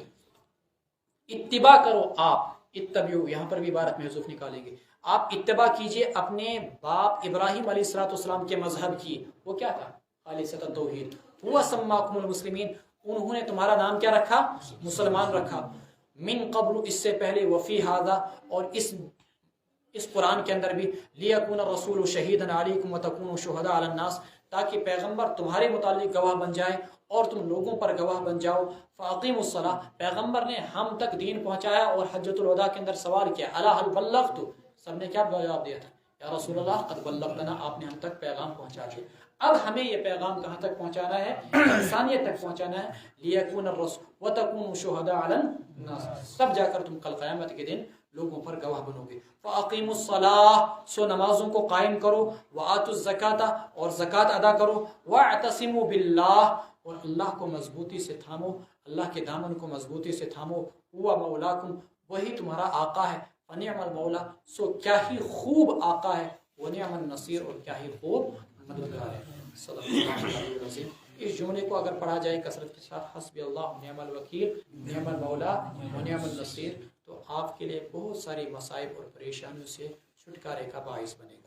اتباع کرو آپ، اتبعوا، یہاں پر بھی عبارت محذوف نکالیں گے. آپ اتباع کیجئے اپنے باپ ابراہیم علیہ السلام کے مذہب کی. وہ کیا تھا؟ خالصۃ توحید. هو سماکم المسلمین، انہوں نے تمہارا نام کیا رکھا؟ مسلمان رکھا. من قبل، اس سے پہلے، وفی ھذا، اور اس قرآن کے اندر بھی، لیکون الرسول شہیدا علیکم وتکونوا شہداء علی الناس، تاکہ پیغمبر تمہارے متعلق گواہ بن جائے اور تم لوگوں پر گواہ بن جاؤ. فاقیموا الصلاۃ، پیغمبر نے ہم تک دین پہنچایا، اور حجۃ الوداع کے اندر سوال کیا، الا هل بلغت، سب نے کیا جواب دیا تھا؟ یا رسول اللہ قد بلغتنا، آپ نے ہم تک پیغام پہنچا دیا. اب ہمیں یہ پیغام کہاں تک پہنچانا ہے؟ انسانیت تک پہنچانا ہے. لیکون الرسول وتکونوا شہداء علی الناس، تب جا کر تم کل قیامت کے دن لوگوں پر گواہ بنو گے. فاقیموا الصلاۃ، سو نمازوں کو قائم کرو. وآتوا الزکاۃ، اور زکوٰۃ ادا کرو. واعتصموا باللہ، اور اللہ کو مضبوطی سے تھامو، اللہ کے دامن کو مضبوطی سے تھامو. هو مولاکم، وہی تمہارا آقا ہے. فنعم المولا، سو کیا ہی خوب آقا ہے. ونعم النصیر، اور کیا ہی خوب مددگار ہے. صدق اللہ علیہ وسلم. اس جملے کو اگر پڑھا جائے کثرت کے ساتھ، حسبی اللہ نعم الوکیل نعم المولا ونعم النصیر، تو آپ کے لیے بہت ساری مصائب اور پریشانیوں سے چھٹکارے کا باعث بنے گا.